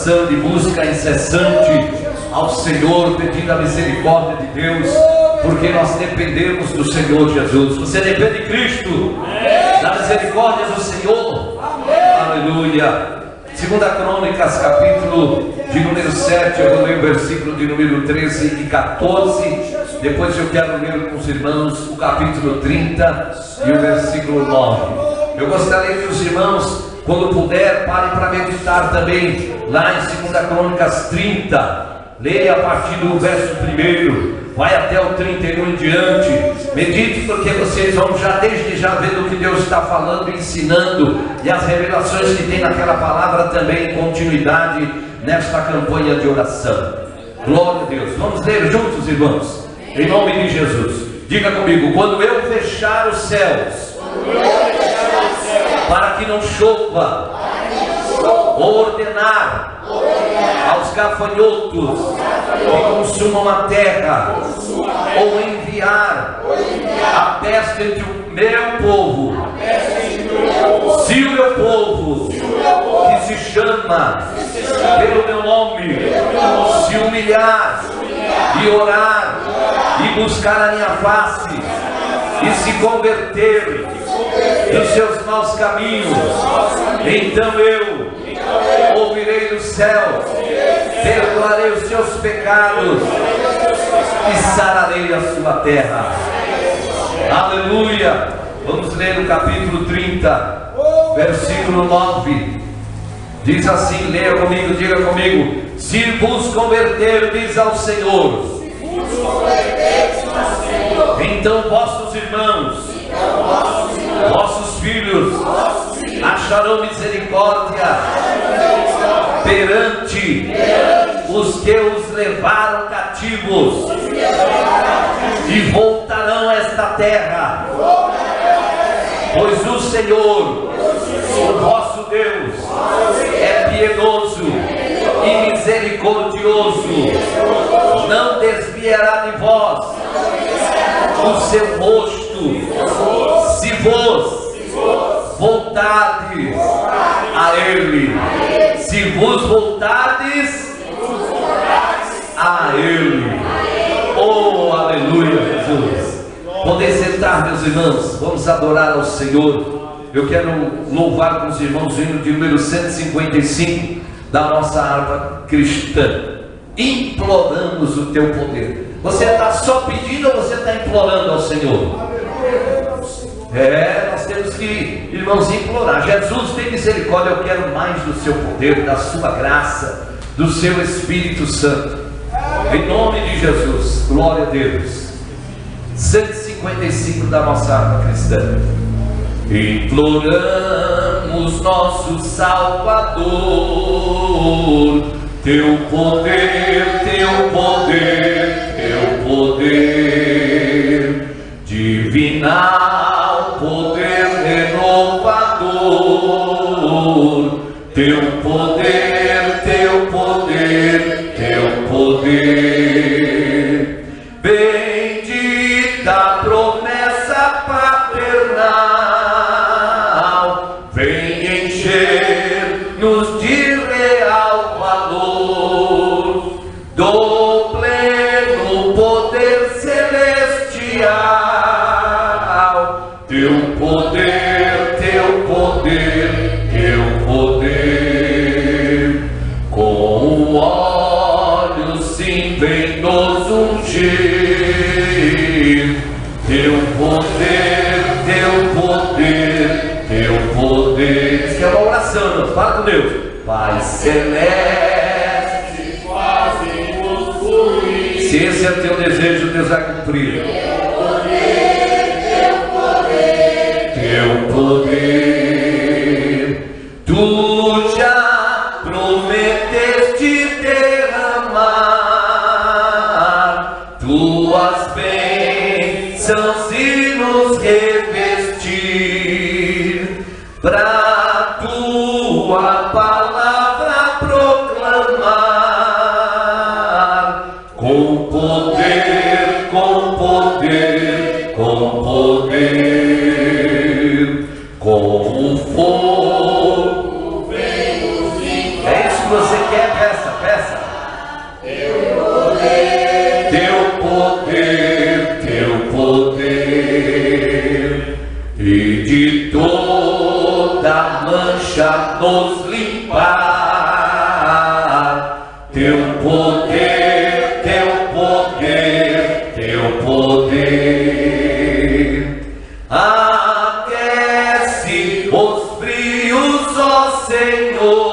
oração, de busca incessante ao Senhor, pedindo a misericórdia de Deus, porque nós dependemos do Senhor Jesus. Você depende de Cristo, da misericórdia do Senhor. Aleluia. 2 Crônicas, capítulo de número 7, eu vou ler o versículo de número 13 e 14. Depois eu quero ler com os irmãos o capítulo 30 e o versículo 9. Eu gostaria que os irmãos, quando puder, parem para meditar também lá em 2 Crônicas 30. Leia a partir do verso 1, vai até o 31 em diante. Medite, porque vocês vão já desde já ver o que Deus está falando e ensinando, e as revelações que tem naquela palavra também em continuidade nesta campanha de oração. Glória a Deus. Vamos ler juntos, irmãos, em nome de Jesus. Diga comigo: quando eu fechar os céus, para que não chova, ou ordenar aos gafanhotos que consumam a terra, ou enviar a peste entre o meu povo, se o meu povo, que se chama pelo meu nome, se humilhar e orar e buscar a minha face e se converter dos seus maus caminhos, então eu ouvirei dos céus, perdoarei os seus pecados e sararei a sua terra. Aleluia. Vamos ler o capítulo 30, versículo 9. Diz assim, leia comigo, diga comigo: se vos converterdes ao Senhor, então vossos irmãos, vossos filhos acharão misericórdia perante os que os levaram cativos, e voltarão a esta terra, pois o Senhor, o vosso Deus, é piedoso e misericordioso, não desviará de vós o seu rosto, se vos voltardes a Ele, se vos voltardes a Ele. Oh, aleluia, Jesus. Podem sentar, meus irmãos, vamos adorar ao Senhor. Eu quero louvar com os irmãos o hino de número 155 da nossa harpa cristã. Imploramos o teu poder. Você está só pedindo ou você está implorando ao Senhor? Nós temos que, irmãos, implorar. Jesus, tem misericórdia, eu quero mais do seu poder, da sua graça, do seu Espírito Santo, em nome de Jesus. Glória a Deus. 155 da nossa harpa cristã. Imploramos, nosso Salvador, teu poder, teu poder, teu poder divinal, poder renovador, teu poder, teu poder, teu poder. Bendita promessa paternal, vem encher-nos de real valor, do pleno poder celestial, teu poder, teu poder, teu poder, com olhos sim vem nos ungir, teu poder, teu poder, teu poder. Isso que é uma oração, não? Fala com Deus. Pai celeste, faz-nos fluir. Se esse é o teu desejo, Deus vai cumprir. Teu poder, teu poder. Tu já prometeste derramar tuas bênçãos e nos revestir, pra tua palavra proclamar, com poder, com poder, com poder, com o fogo vem nos invadir. É isso que você quer? poder, e de toda mancha nos limpar. Teu poder, teu poder, teu poder, aquece os frios, ó Senhor,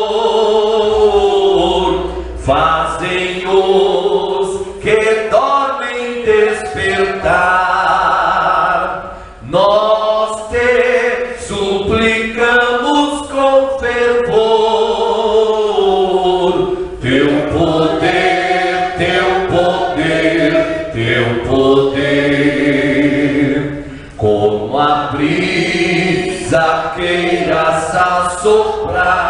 fazem os que dormem despertar. Nós te suplicamos com fervor, teu poder, teu poder, teu poder, como a brisa queiras assoprar.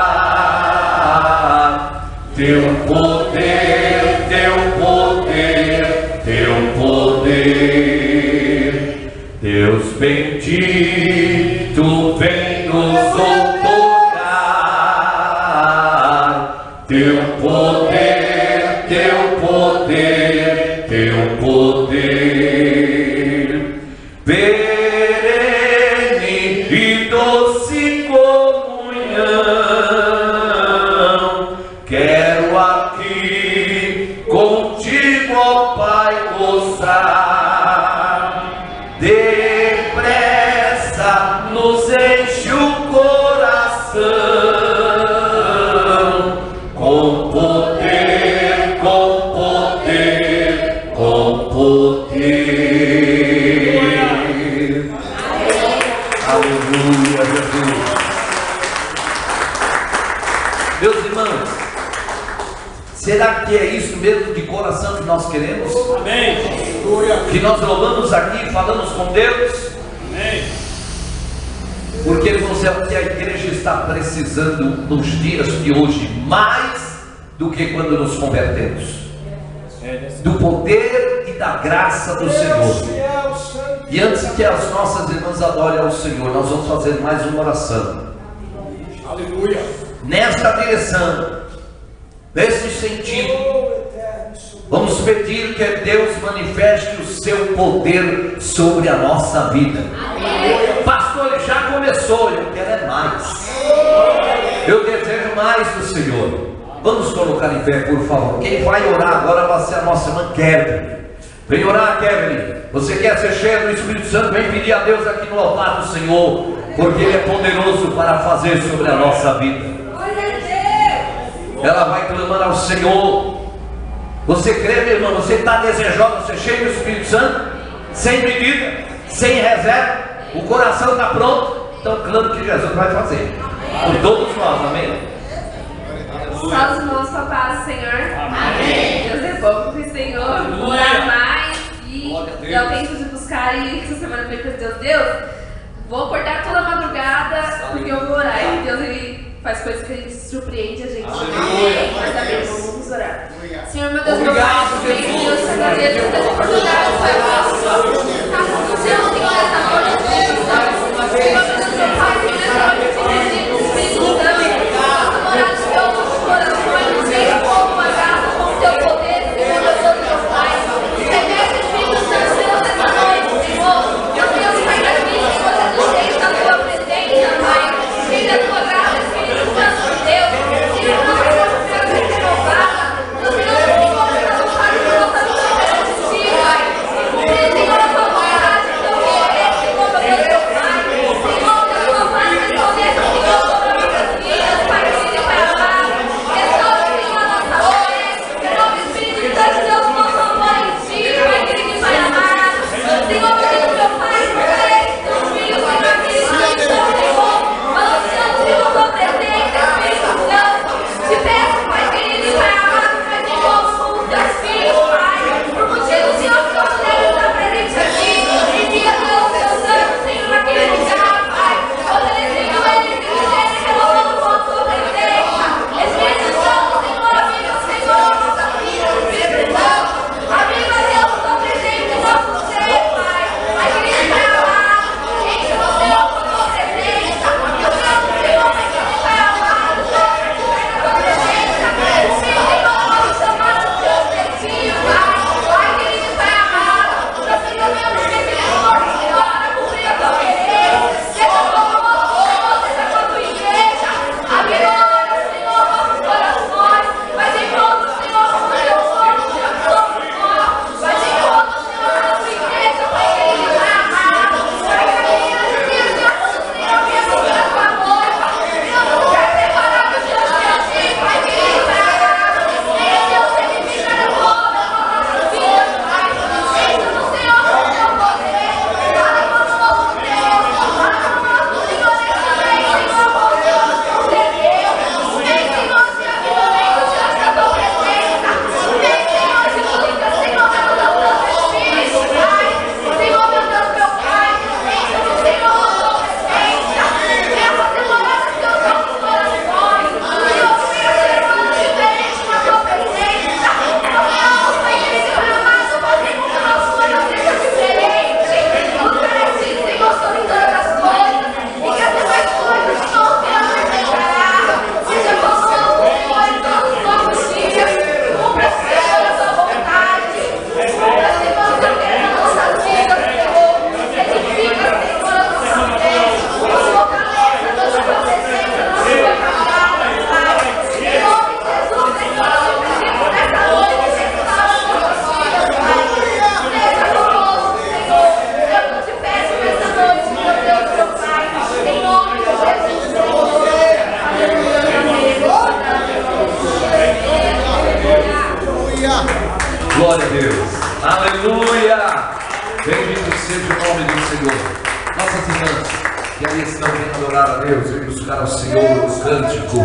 Teu poder, teu poder, teu poder, Deus bendito, vem nos outorgar. Teu poder, teu poder, teu poder, perene e doce comunhão, quero aqui contigo, ó Pai, gozar. Depressa nos enche o coração, com poder, com poder, com poder. Aleluia, Jesus. Meus irmãos, será que é isso mesmo de coração que nós queremos? Amém. Que nós louvamos aqui e falamos com Deus? Amém. Porque irmãos, é o que a igreja está precisando nos dias de hoje, mais do que quando nos convertemos. Do poder e da graça do Senhor. E antes que as nossas irmãs adorem ao Senhor, nós vamos fazer mais uma oração. Aleluia. Nesta direção, nesse sentido, vamos pedir que Deus manifeste o seu poder sobre a nossa vida. Pastor, ele já começou, eu quero é mais. Eu desejo mais do Senhor. Vamos colocar em pé, por favor. Quem vai orar agora vai ser a nossa irmã Kevin. Vem orar, Kevin. Você quer ser cheio do Espírito Santo? Vem pedir a Deus aqui no altar do Senhor, porque Ele é poderoso para fazer sobre a nossa vida. Ela vai clamar ao Senhor. Você crê, meu irmão? Você está desejando ser cheio do Espírito Santo? Sem medida, sem reserva, o coração está pronto? Então clame que Jesus vai fazer. Por todos nós, amém? Só os irmãos com a paz do Senhor. Amém. Deus é bom com o Senhor. Orar mais. E eu tenho de buscar. E essa semana eu falei para Deus, vou acordar toda madrugada, porque eu vou orar. E Deus, Ele faz coisas que Ele surpreende a gente. Amém. Mas tá bem, vamos orar. Senhor, meu Deus, meu Pai, Deus, te agradeço por essa oportunidade, Pai. O Senhor tem que essa noite, Senhor, meu Deus, meu Pai, que nessa noite te pedimos, Espírito Santo, morar no teu coração, seja com tua graça, com o teu poder, Senhor, meu Deus, meu Pai. Reveste, Espírito Santo, Deus, essa noite, Senhor. Meu Deus, sai daqui, Senhor, Jesus, deixa a tua presença, Pai. Cheia a tua graça, Espírito Santo de Deus. Tira a nossa força, Senhor, renovada. Meu Deus, Senhor, essa vontade de nossa vida, Pai. Que aí estão vindo adorar a Deus, vir buscar ao Senhor no cântico,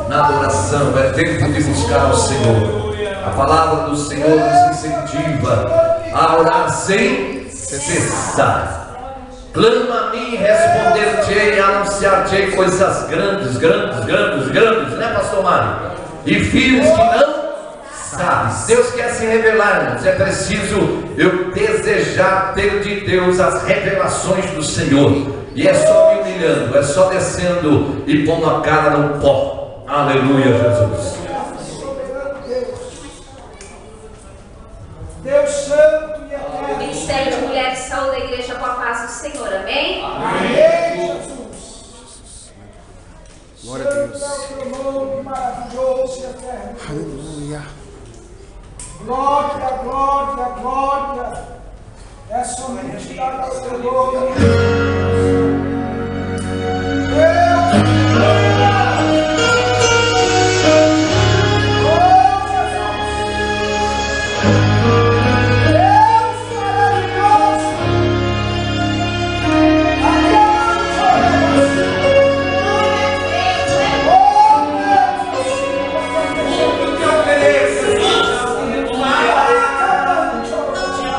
na adoração. É tempo de buscar ao Senhor. A palavra do Senhor nos incentiva a orar sem cessar. Clama a mim, responder-te-ei, anunciar-te-ei coisas grandes, né, pastor Mário? E firmes que não sabes. Deus quer se revelar-nos. É preciso eu desejar ter de Deus as revelações do Senhor. E é só me humilhando, é só descendo e pondo a cara no pó. Aleluia, Jesus. Deus Santo e Eterno. Ministério de Mulheres de Saúde da Igreja com a Paz do Senhor. Amém? Amém, Jesus. Glória a Deus. Santo é o teu nome maravilhoso e eterno. Aleluia. Glória, glória, glória. É somente dada ao teu nome.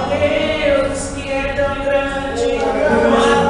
Deus que é tão grande.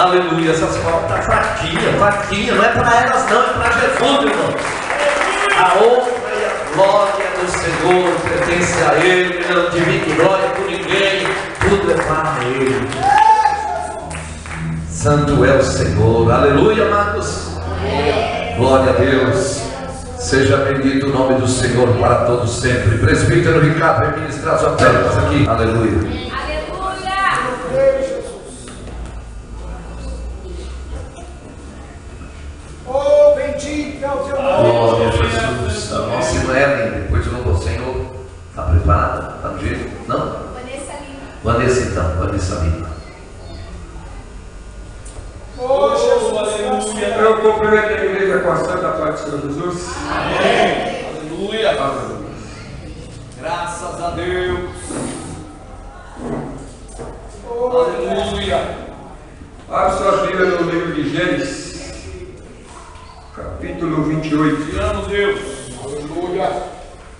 Aleluia. Essas palmas estão fraquinhas. Não é para elas não, é para Jesus, irmão. A honra e a glória do Senhor pertence a Ele. Ele não divide glória com ninguém. Tudo é para Ele. Santo é o Senhor. Aleluia, amados. Glória a Deus. Seja bendito o nome do Senhor para todos sempre. Presbítero Ricardo vai ministrar sua pérolas aqui. Aleluia. Oh, bendito é o teu nome. Glória a Jesus. A nossa irmã Ellen, depois o Senhor. Está preparada? Está no jeito? Não? Vanessa então. Vanessa Lima. Oh, Jesus. Eu cumprimento a igreja com a santa paz do Senhor Jesus. Amém. Aleluia. Aleluia. Graças a Deus. Aleluia. Abre sua Bíblia no livro de Gênesis, capítulo 28. Tiramos Deus. Aleluia.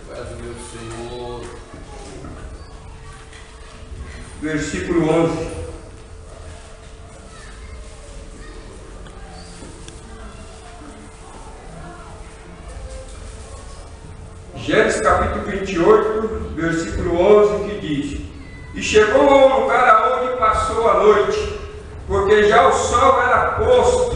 Peço meu Senhor. Versículo 11. Gênesis capítulo 28, versículo 11, que diz: E chegou ao lugar aonde passou a noite, porque já o sol era posto,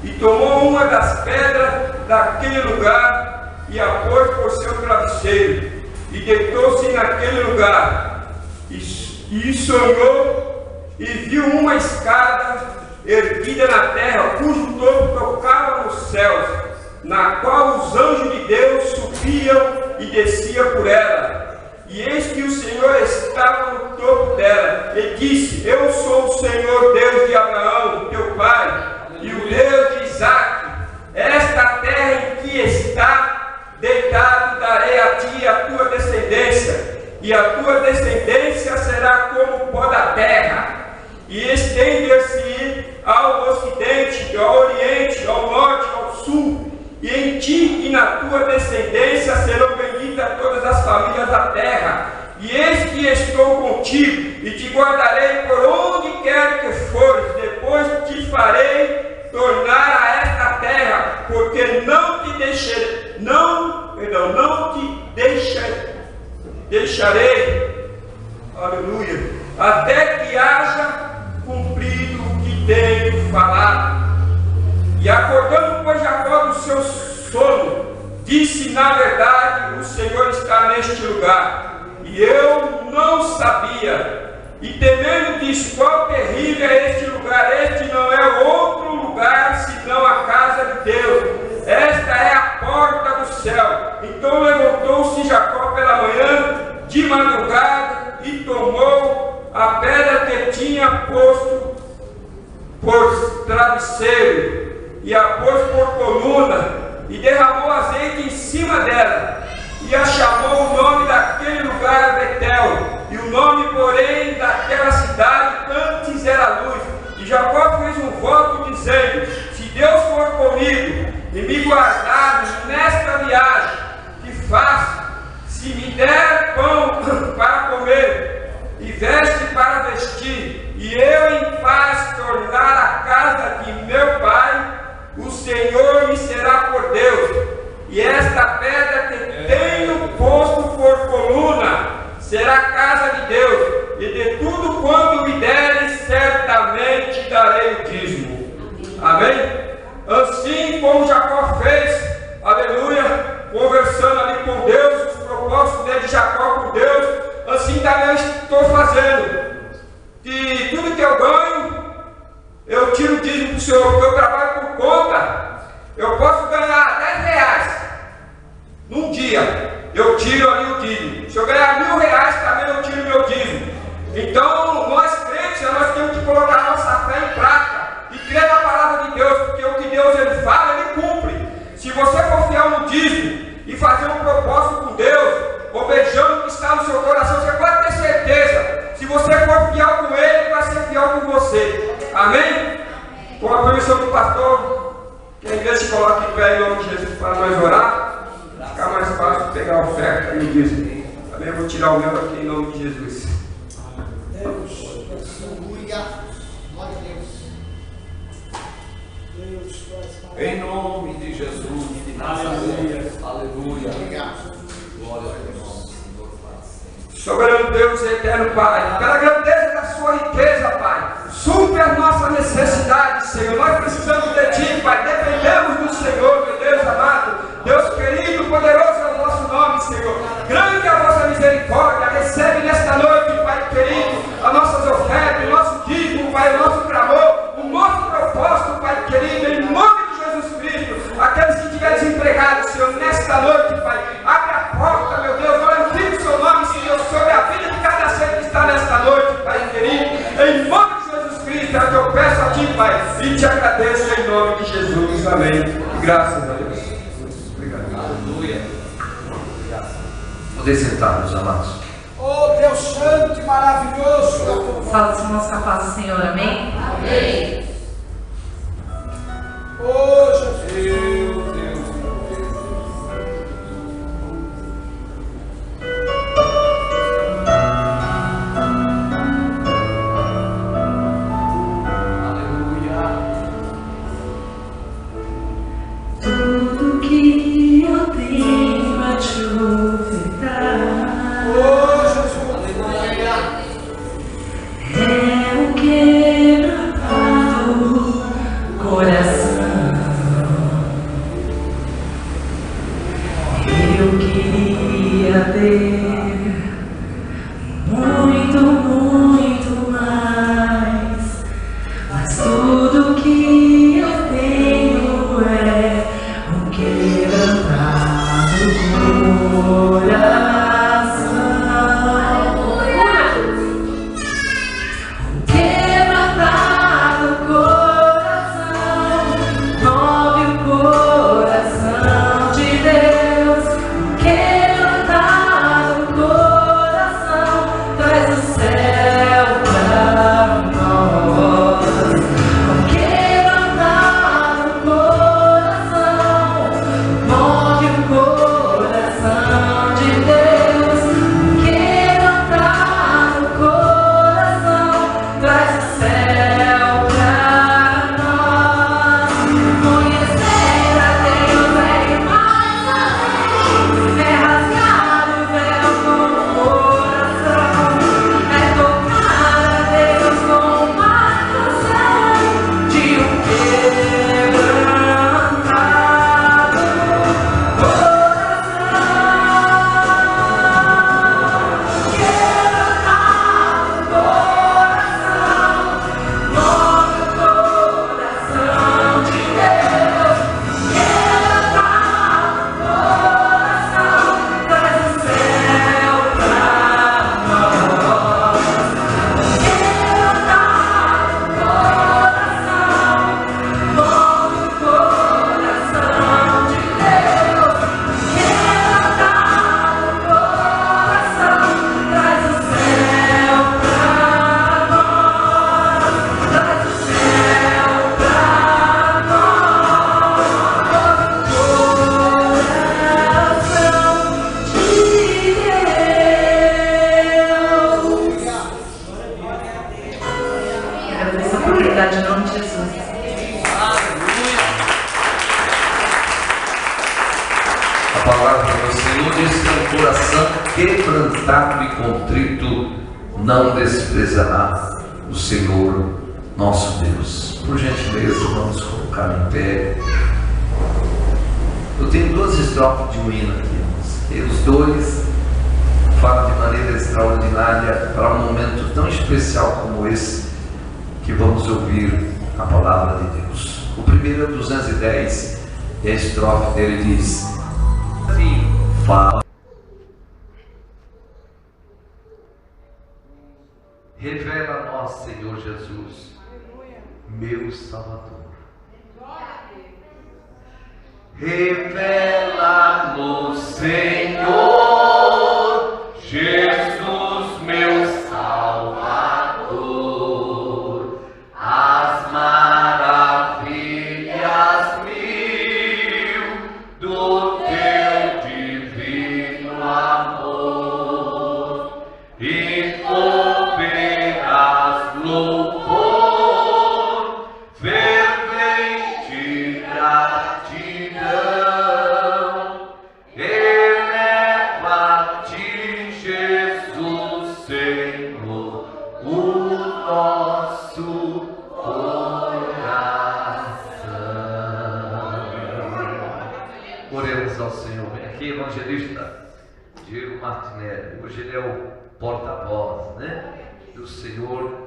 e tomou uma das pedras daquele lugar, e a pôs por seu travesseiro, e deitou-se naquele lugar, e sonhou, e viu uma escada erguida na terra, cujo topo tocava nos céus, na qual os anjos de Deus subiam e desciam por ela. E eis que o Senhor estava no topo dela, e disse: Eu sou o Senhor Deus de Abraão, teu pai, e o Deus de Isaque. Esta terra em que está deitado darei a ti e a tua descendência, e a tua descendência será como o pó da terra, e estender-se ao ocidente, ao oriente, ao norte, ao sul. E em ti e na tua descendência serão benditas todas as famílias da terra. E eis que estou contigo, e te guardarei por onde quer que fores. Depois te farei tornar a esta terra, porque não te deixarei, aleluia, até que haja cumprido o que tenho falado. E acordando, pois, Jacó do seu sono, disse: Na verdade, o Senhor está neste lugar, e eu não sabia. E temendo, disse: Qual terrível é este lugar? Este não é outro lugar, senão a casa de Deus. Esta é a porta do céu. Então levantou-se Jacó pela manhã, de madrugada, e tomou a pedra que tinha posto por travesseiro, e a pôs por coluna, e derramou azeite em cima dela, e a chamou o nome daquele lugar Betel, e o nome, porém, daquela cidade antes era Luz. E Jacó fez um voto dizendo: Se Deus for comigo e me guardar nesta viagem que faço, se me der pão para comer e veste para vestir, e eu em paz tornar a casa de meu pai, o Senhor me será por Deus, e esta pedra que tenho posto por coluna será a casa de Deus, e de tudo quanto me deres, certamente darei o dízimo. Amém? Assim como Jacó fez, aleluia, conversando ali com Deus, os propósitos de Jacó com Deus, assim também eu estou fazendo. E tudo que eu ganho, eu tiro o dízimo para o Senhor, porque eu trabalho por conta. Eu posso ganhar 10 reais num dia, eu tiro ali o dízimo. Se eu ganhar R$1.000, também eu tiro meu dízimo. Então, nós crentes, nós temos que colocar a nossa fé em prática e crer na palavra de Deus, porque o que Deus ele fala, ele cumpre. Se você for fiel no dízimo e fazer um propósito com Deus, obejando o que está no seu coração, você pode ter certeza. Se você for fiel com ele, ele vai ser fiel com você. Amém? Com a permissão do pastor, que a igreja se coloque em pé em nome de Jesus para nós orar, ficar mais fácil pegar a oferta e o dízimo. Também eu vou tirar o meu aqui em nome de Jesus. Deus, aleluia, glória a Deus. Em nome de Jesus de Nazaré. Aleluia. Glória a Deus. Soberano Deus e eterno Pai, pela grandeza da sua riqueza, Pai, supre as nossas necessidades, Senhor. Nós precisamos de Ti, Pai, dependemos do Senhor, meu Deus amado. Deus querido, poderoso é o nosso nome, Senhor. Grande é a vossa misericórdia. Recebe nesta noite, Pai querido, as nossas ofertas, o nosso dízimo, Pai, o nosso clamor, o nosso propósito, Pai querido, em nome de Jesus Cristo. Aqueles que estiverem desempregados, Senhor, nesta noite, Pai, abre a porta, meu Deus, glorifique o seu nome, Senhor, sobre a vida de cada ser que está nesta noite, Pai querido. Em nome de Jesus Cristo, é o que eu peço a Ti, Pai, e te agradeço em nome de Jesus. Amém. Graças a Deus. Obrigado. Aleluia. Poder sentar, meus amados. Oh Deus santo e maravilhoso. Salve os irmãos com a paz do Senhor, amém? Amém. Oh Jesus. Meu Deus. Tudo que eu tenho a te ofertar é um quebrantado coração. Eu queria ter muito, muito mais, mas tudo que eu tenho é um quebrantado coração. Um quebrantado coração move o coração de Deus. Um quebrantado coração traz o céu pra nós. Um quebrantado coração move o coração de Deus. Um quebrantado coração traz o céu pra nós. Conhecer a Deus é mais além, é rasgar o véu com o coração, é tocar a Deus com uma canção de um quebrantado agradeço a oportunidade em nome de Jesus. A palavra do Senhor diz que um coração quebrantado e contrito não desprezará o Senhor nosso Deus. Por gentileza, vamos colocar em pé. Eu tenho duas estrofes de um hino aqui, e os dois falam de maneira extraordinária para um momento tão especial como esse que vamos ouvir a palavra de Deus. O primeiro é 210, e a estrofe dele diz: fala, revela a nós, Senhor Jesus, meu Salvador. Revela-nos, Senhor Jesus, meu Salvador, as maravilhas mil do teu divino amor, e cooperas louvor fervente o nosso coração. Oremos ao Senhor. Vem aqui, evangelista Diego Martinelli. Hoje ele é o porta-voz, né, do Senhor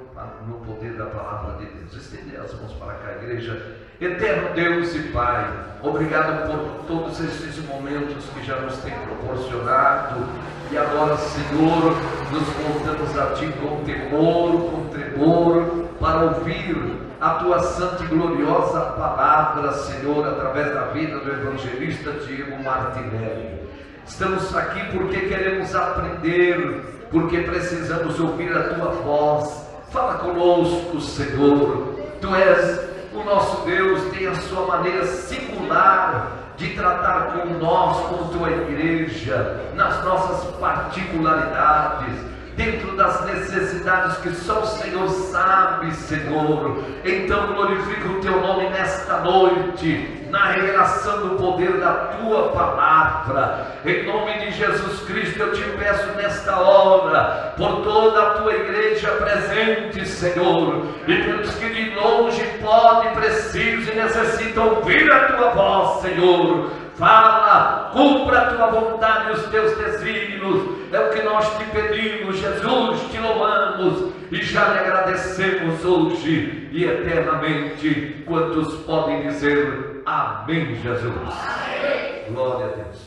no poder da palavra de Deus. Estender as mãos para cá, igreja. Eterno Deus e Pai, obrigado por todos esses momentos que já nos tem proporcionado, e agora, Senhor, nos voltamos a Ti com temor, com tremor, para ouvir a Tua santa e gloriosa palavra, Senhor, através da vida do evangelista Diego Martinelli. Estamos aqui porque queremos aprender, porque precisamos ouvir a Tua voz. Fala conosco, Senhor. Tu és o nosso Deus, tem a sua maneira singular de tratar com nós, com tua igreja, nas nossas particularidades, dentro das necessidades que só o Senhor sabe, Senhor. Então glorifica o teu nome nesta noite, na revelação do poder da tua palavra. Em nome de Jesus Cristo eu te peço nesta hora, por toda a tua igreja presente, Senhor, e pelos que de longe podem, precisam e necessitam ouvir a tua voz, Senhor. Fala, cumpra a tua vontade e os teus desígnios. É o que nós te pedimos, Jesus, te louvamos e já lhe agradecemos hoje e eternamente. Quantos podem dizer amém, Jesus? Amém. Glória a Deus.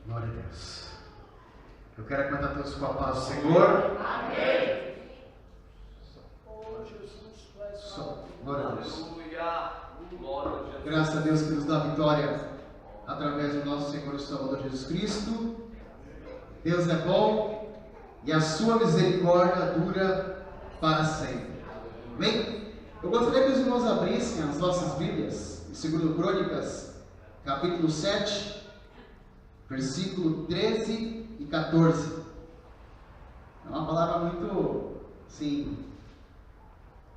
Glória a Deus. Eu quero aguentar todos com a paz do Senhor. Amém. Glória a Deus. Graças a Deus que nos dá vitória através do nosso Senhor e Salvador Jesus Cristo. Deus é bom e a sua misericórdia dura para sempre. Amém? Eu gostaria que os irmãos abrissem as nossas Bíblias em 2 Crônicas, capítulo 7, versículo 13 e 14. É uma palavra muito, assim,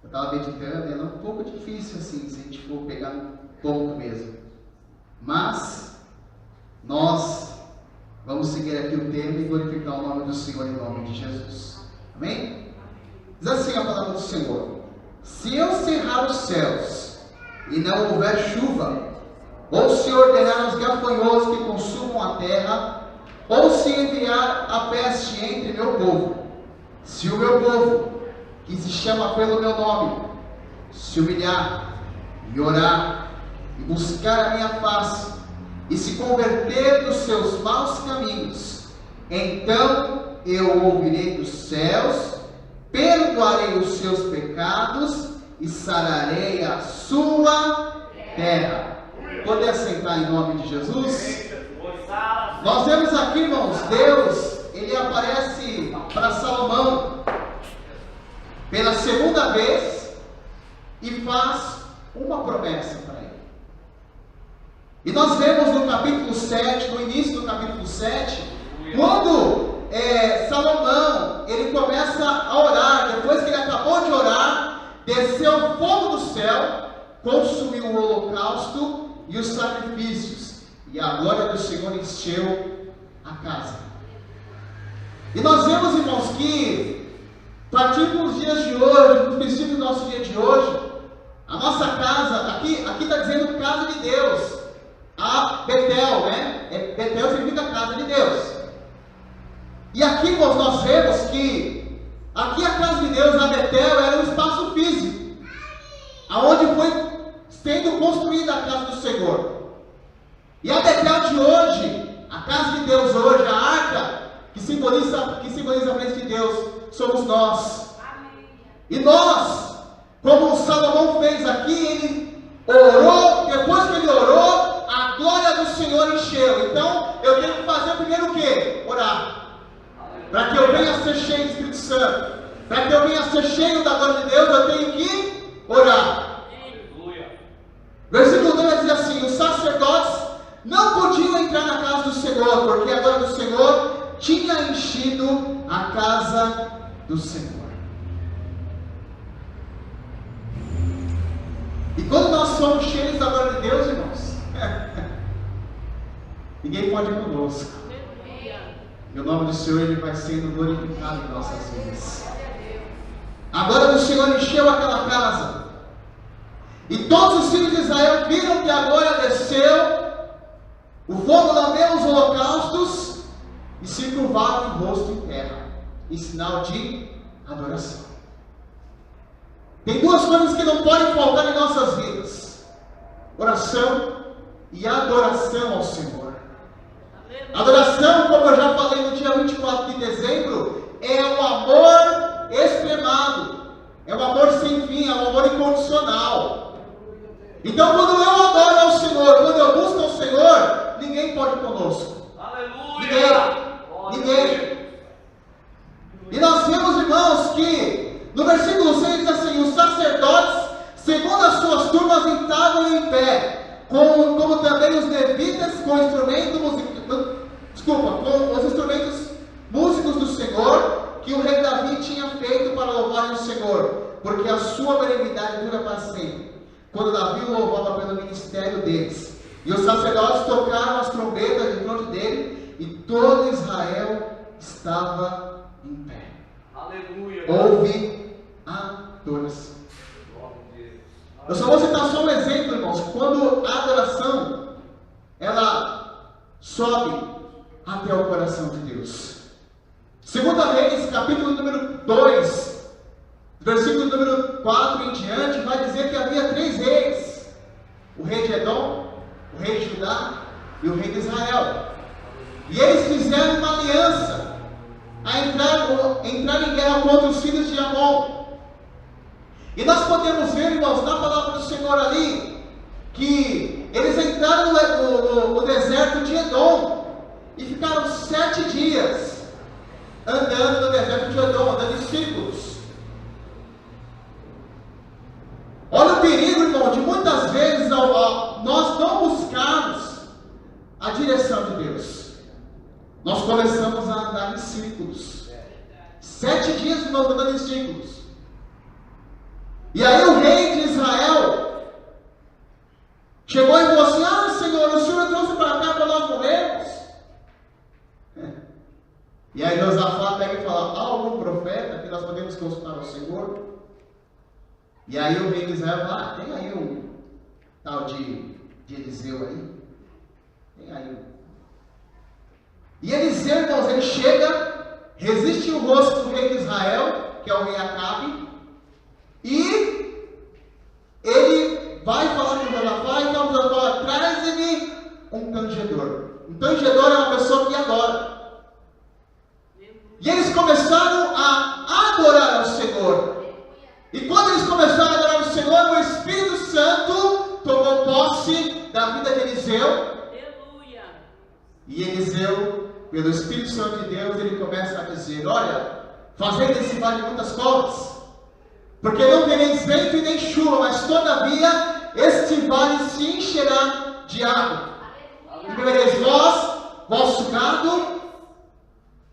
eu estava meditando, ela é um pouco difícil assim, se a gente for pegar um ponto mesmo. Mas nós vamos seguir aqui o tema e glorificar o nome do Senhor em nome de Jesus. Amém? Diz assim a palavra do Senhor: se eu cerrar os céus e não houver chuva, ou se ordenar os gafanhotos que consumam a terra, ou se enviar a peste entre meu povo, se o meu povo, que se chama pelo meu nome, se humilhar e orar e buscar a minha face e se converter dos seus maus caminhos, então eu ouvirei dos céus, perdoarei os seus pecados e sararei a sua terra. Poder sentar em nome de Jesus? Nós vemos aqui, irmãos, Deus, ele aparece para Salomão pela segunda vez e faz uma promessa para ele. E nós vemos no capítulo 7, no início do capítulo 7, quando Salomão, ele começa a orar, depois que ele acabou de orar, desceu fogo do céu, consumiu o holocausto e os sacrifícios, e a glória do Senhor encheu a casa. E nós vemos, irmãos, que a partir dos dias de hoje, no princípio do nosso dia de hoje, a nossa casa, aqui está dizendo casa de Deus, a Betel, né? Betel significa casa de Deus. E aqui, irmãos, nós vemos que aqui a casa de Deus, a Betel, era um espaço físico, aonde foi sendo construída a casa do Senhor. E a Betel de hoje, a casa de Deus hoje, a arca, que simboliza a presença de Deus, somos nós. E nós, como Salomão fez aqui, ele orou, depois que ele orou, a glória do Senhor encheu. Então, eu tenho que fazer primeiro o quê? Orar. Para que eu venha a ser cheio do Espírito Santo, para que eu venha a ser cheio da glória de Deus, eu tenho que orar. Versículo 2 diz assim: os sacerdotes não podiam entrar na casa do Senhor, porque a glória do Senhor tinha enchido a casa do Senhor. E quando nós somos cheios da glória de Deus, irmãos, ninguém pode ir conosco. E o nome do Senhor, ele vai sendo glorificado em nossas vidas. Senhor encheu aquela casa. E todos os filhos de Israel viram que a glória desceu, o fogo lambeu os holocaustos e se curvaram o rosto em terra, em sinal de adoração. Tem duas coisas que não podem faltar em nossas vidas: oração e adoração ao Senhor. Adoração, como eu já falei no dia 24 de dezembro, é um amor extremado, é um amor sem fim, é um amor incondicional. Então, quando eu adoro ao Senhor, quando eu busco ao Senhor, ninguém pode conosco. Aleluia! Ninguém. E nós vemos, irmãos, que no versículo 6 diz assim: os sacerdotes, segundo as suas turmas, entravam em pé, como também os levitas com instrumento com os instrumentos músicos do Senhor, que o rei Davi tinha feito para louvar o Senhor, porque a sua benignidade dura para sempre. Quando Davi o louvava pelo ministério deles, e os sacerdotes tocaram as trombetas de frente dele, e todo Israel estava em pé. Aleluia! Houve adoração. Eu só vou citar só um exemplo, irmãos. Quando a adoração ela sobe até o coração de Deus. 2 Reis, capítulo número 2, versículo número 4 em diante, vai dizer que havia 3 reis: o rei de Edom, o rei de Judá e o rei de Israel. E eles fizeram uma aliança a entrar em guerra contra os filhos de Amon. E nós podemos ver, irmãos, na palavra do Senhor ali, que eles entraram no deserto de Edom e ficaram 7 dias andando no deserto de Edom, andando em círculos. Olha o perigo, irmão, de muitas vezes nós não buscarmos a direção de Deus. Nós começamos a andar em círculos. 7 dias, irmãos, andando em círculos. E aí o rei de Israel chegou e falou assim: ah, Senhor, o Senhor trouxe para cá para nós morrermos. E aí Josafá pega e fala: há algum profeta que nós podemos consultar ao Senhor? E aí o rei de Israel fala: ah, tem aí um tal de Eliseu aí. Tem aí um. E Eliseu, irmãos, ele chega, resiste o rosto do rei de Israel, que é o rei Acabe, e ele vai falar com Josafá, e então Josafá: traz-me um tangedor. Um tangedor é uma pessoa que adora. E eles começaram a adorar ao Senhor. E quando eles começaram a adorar ao Senhor, o Espírito Santo tomou posse da vida de Eliseu. E Eliseu, pelo Espírito Santo de Deus, ele começa a dizer: olha, fazei desse vale muitas covas, porque não tereis vento e nem chuva, mas todavia este vale se encherá de água. E bebereis vós, vosso gado,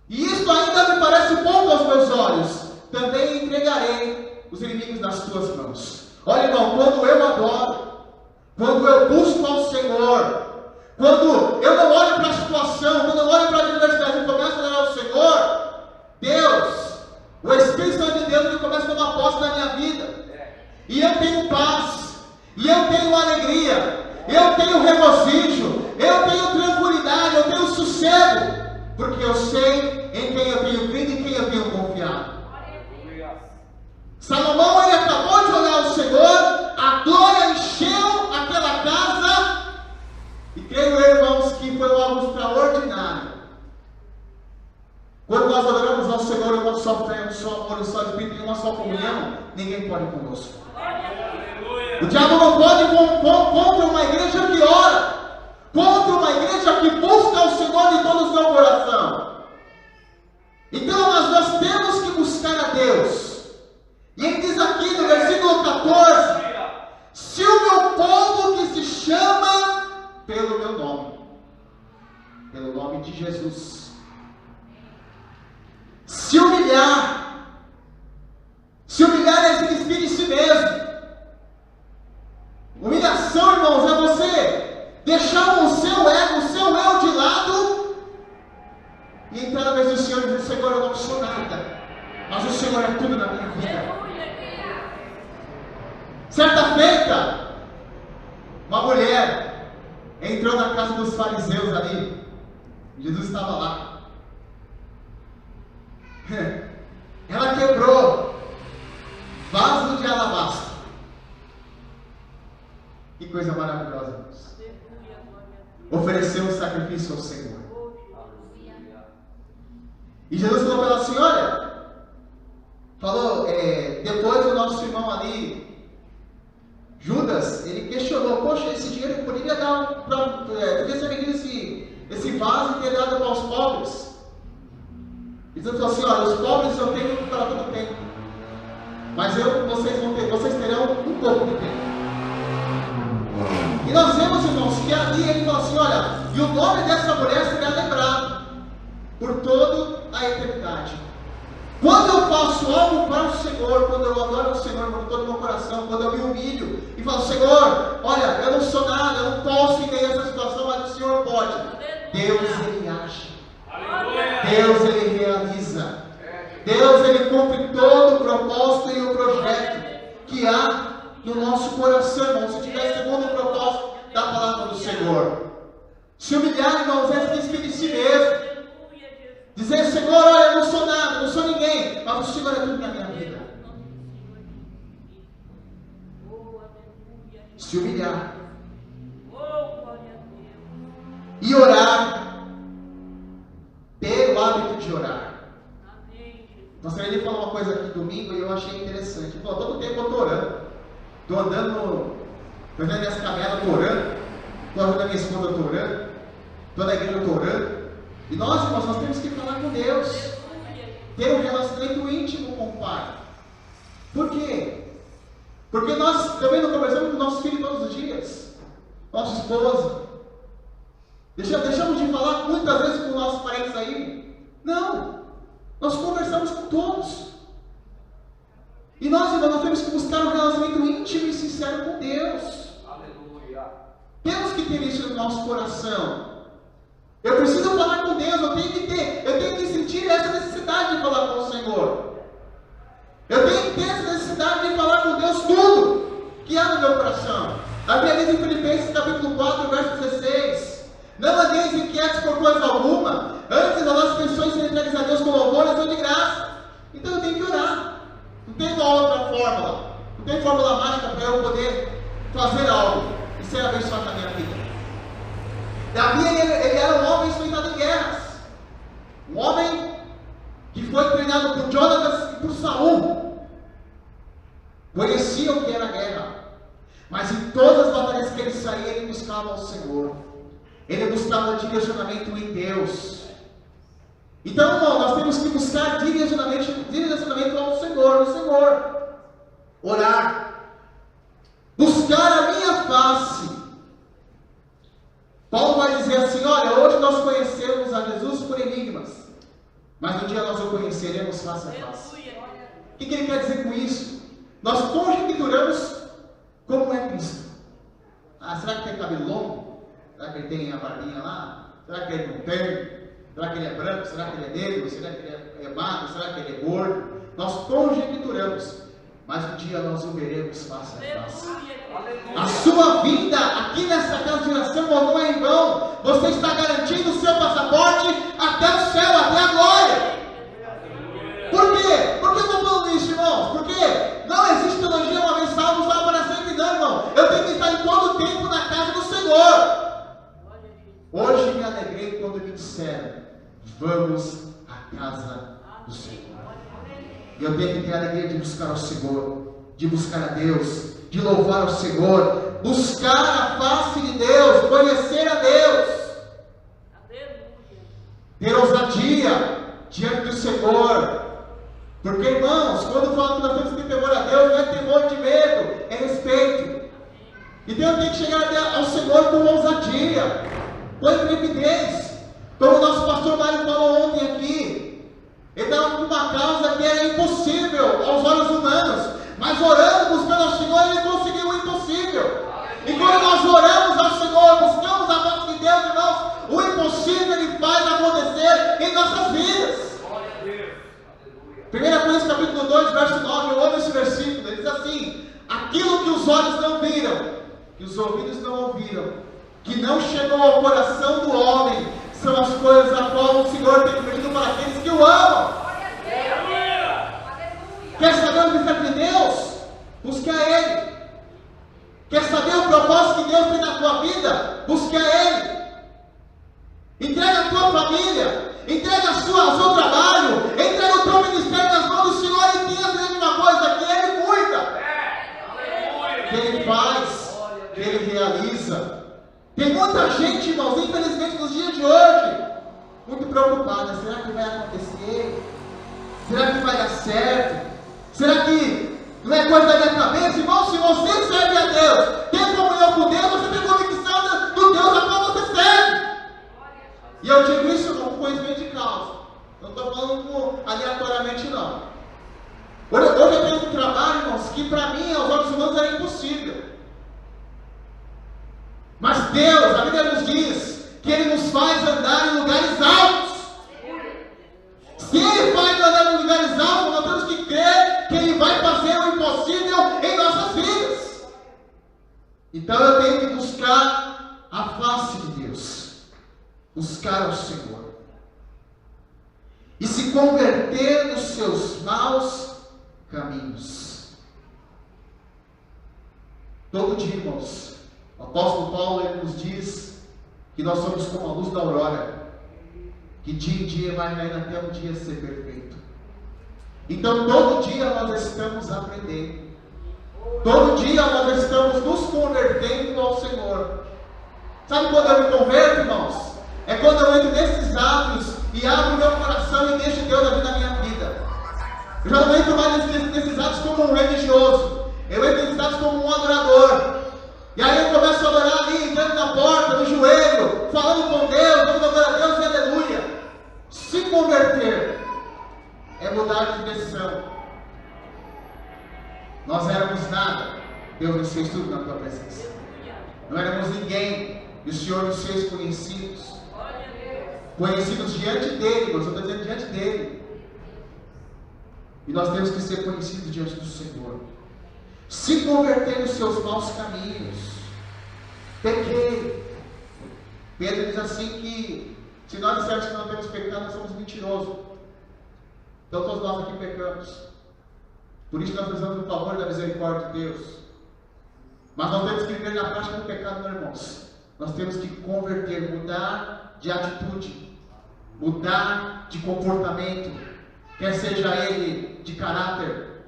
e isto ainda me parece pouco aos meus olhos, também entregarei os inimigos nas tuas mãos. Olha, irmão, quando eu adoro, quando eu busco ao Senhor, quando eu não olho para a situação, quando eu olho para a adversidade e começo a adorar ao Senhor, Deus, o Espírito Santo de Deus, ele começa a tomar posse da minha vida. E eu tenho paz, e eu tenho alegria, eu tenho regozijo, eu tenho tranquilidade, eu tenho sossego, porque eu sei em quem eu tenho crido e em quem eu tenho confiado. Salomão, ele acabou de olhar o Senhor, a glória encheu aquela casa, e creio, irmãos, que foi algo extraordinário. Quando nós adoramos ao Senhor, uma só fé, um só amor, um só Espírito e uma só comunhão, ninguém pode conosco. O diabo não pode contra uma igreja que ora, contra uma igreja que busca ao Senhor de todo o seu coração. Então nós temos que buscar a Deus. E ele diz aqui no versículo 14: se o meu povo que se chama pelo meu nome, pelo nome de Jesus, se humilhar é se despir de si mesmo. Humilhação, irmãos, é você deixar o seu ego, o seu eu de lado e entrar na vez do Senhor e dizer: Senhor, eu não sou nada, mas o Senhor é tudo na minha vida. Certa feita, uma mulher entrou na casa dos fariseus ali. Jesus estava lá. Ela quebrou vaso de alabastro. Que coisa maravilhosa, irmãos. Ofereceu um sacrifício ao Senhor. E Jesus falou para ela assim, olha, falou, depois o nosso irmão ali, Judas, ele questionou, poxa, esse dinheiro eu poderia dar poderia ser vendido esse vaso e ter dado para os pobres. E Jesus falou assim, olha, os pobres eu tenho para todo tempo, mas vocês terão um pouco de tempo. E nós vemos, irmãos, que ali ele falou assim, olha, e o nome dessa mulher será lembrado por toda a eternidade. Quando eu faço algo para o Senhor, quando eu adoro o Senhor com todo o meu coração, quando eu me humilho e falo, Senhor, olha, eu não sou nada, eu não posso em meio a essa situação, mas o Senhor pode. Deus, Ele age. Deus, Ele realiza. Deus, Ele cumpre todo o propósito e o projeto que há no nosso coração, irmão. Se tiver segundo o propósito da palavra do Senhor. Se humilhar, irmãos, é se despedir de si mesmo. Dizer, Senhor, olha, eu não sou nada, não sou ninguém, mas o Senhor é tudo na minha vida. Se humilhar. E orar. Ter o hábito de orar. Nossa, ele falou uma coisa aqui domingo e eu achei interessante. Ele falou, todo tempo eu estou orando. Estou andando, estou vendo minhas caminhadas, estou orando. Estou ajudando a minha esposa, estou orando. Estou na igreja, eu estou orando. E nós, irmãos, nós temos que falar com Deus. Ter um relacionamento íntimo com o Pai. Por quê? Porque nós também não conversamos com o nosso filho todos os dias. Nossa esposa. Deixamos de falar muitas vezes com nossos parentes aí? Não. Nós conversamos com todos. E nós, irmãos, nós temos que buscar um relacionamento íntimo e sincero com Deus. Aleluia. Temos que ter isso no nosso coração. Eu preciso falar com Deus, eu tenho que sentir essa necessidade de falar com o Senhor. Eu tenho que ter essa necessidade de falar com Deus tudo que há no meu coração. A Bíblia diz em Filipenses capítulo 4, verso 16: não andeis inquietos por coisa alguma, antes as nossas petições sejam entregues a Deus com louvor e ação de graça. Então eu tenho que orar. Não tem uma outra fórmula. Não tem fórmula mágica para eu poder fazer algo e ser abençoado na minha vida. Davi, ele era um homem experimentado em guerras. Um homem que foi treinado por Jonatas e por Saul. Conhecia o que era a guerra. Mas em todas as batalhas que ele saía, ele buscava o Senhor. Ele buscava direcionamento em Deus. Então, irmão, nós temos que buscar direcionamento ao Senhor, no Senhor. Orar. Buscar a minha face. Paulo vai dizer assim, olha, hoje nós conhecemos a Jesus por enigmas, mas um dia nós o conheceremos face a face. O que ele quer dizer com isso? Nós conjecturamos como é Cristo. Será que tem cabelo longo? Será que ele tem a barbinha lá? Será que ele não tem? Será que ele é branco? Será que ele é negro? Será que ele é magro? Será que ele é gordo? Nós conjecturamos, mas um dia nós o veremos face a face. A sua vida aqui nessa casa de oração não é em vão. Você está garantindo o seu passaporte até o céu, até a glória. Por quê? Por que eu estou falando isso, irmãos? Porque não existe teologia uma vez salvo para sempre, não, irmão. Eu tenho que estar em todo o tempo na casa do Senhor. Hoje me alegrei quando me disseram, vamos à casa do Senhor. E eu tenho que ter a alegria de buscar ao Senhor, de buscar a Deus, de louvar ao Senhor, buscar a face de Deus, conhecer a Deus, ter ousadia diante do Senhor. Porque, irmãos, quando falam que nós temos que ter temor a Deus, não é temor de medo, é respeito. Então eu tenho que chegar ao Senhor com ousadia, com intrepidez, como o nosso pastor Mário falou ontem aqui. Ele estava com uma causa que era impossível aos olhos humanos, mas orando, buscando ao Senhor, ele conseguiu o impossível. E quando nós oramos ao Senhor, buscamos a voz de Deus, irmãos, o impossível Ele faz acontecer em nossas vidas. 1 Coríntios capítulo 2, verso 9, eu amo esse versículo, ele diz assim: aquilo que os que os ouvidos não ouviram, que não chegou ao coração do homem, são as coisas a qual o Senhor tem prometido para aqueles que o amam. Quer saber o mistério de Deus? Busque a Ele. Quer saber o propósito que Deus tem na tua vida? Busque a Ele. Entrega a tua família, entrega o seu trabalho, entrega o teu ministério nas mãos do Senhor e tenha certeza de uma coisa, que Ele cuida, que Ele faz, que Ele realiza. Tem muita gente, irmãos, infelizmente nos dias de hoje, muito preocupada. Será que vai acontecer? Será que vai dar certo? Será que não é coisa da minha cabeça? Irmão, se você serve a Deus, tem comunhão com Deus, você tem convicção do Deus a qual você serve. E eu digo isso com conhecimento de causa. Não estou falando aleatoriamente, não. Hoje eu tenho um trabalho, irmãos, que para mim, aos olhos humanos, era impossível. Mas Deus, a Bíblia nos diz que Ele nos faz andar em lugares altos. Se Ele faz andar em lugares altos, nós temos que crer que Ele vai fazer o impossível em nossas vidas. Então eu tenho que buscar a face de Deus. Buscar ao Senhor. E se converter dos seus maus caminhos. Todo dia, irmãos, o apóstolo Paulo ele nos diz que nós somos como a luz da aurora, que dia em dia vai indo até o dia ser perfeito. Então todo dia nós estamos aprendendo, todo dia nós estamos nos convertendo ao Senhor. Sabe quando eu me converto, irmãos? É quando eu entro nesses átrios e abro meu coração e deixo Deus agir na minha vida. Eu já não entro mais nesses atos como um religioso, eu entro nesses atos como um adorador. E aí eu começo a adorar ali, entrando na porta, no joelho, falando com Deus, dando glória a Deus e aleluia. Se converter é mudar de direção. Nós éramos nada, Deus nos fez tudo na tua presença. Não éramos ninguém, e o Senhor nos fez conhecidos. Conhecidos diante dEle, mas eu estou dizendo diante dEle. E nós temos que ser conhecidos diante do Senhor. Se converter nos seus maus caminhos. Pequei. Pedro diz assim que se nós dissermos que não temos pecado, nós somos mentirosos. Então todos nós aqui pecamos. Por isso nós precisamos do favor e da misericórdia de Deus. Mas não temos que viver na prática do pecado, meus irmãos. Nós temos que converter, mudar de atitude, mudar de comportamento, quer seja ele de caráter,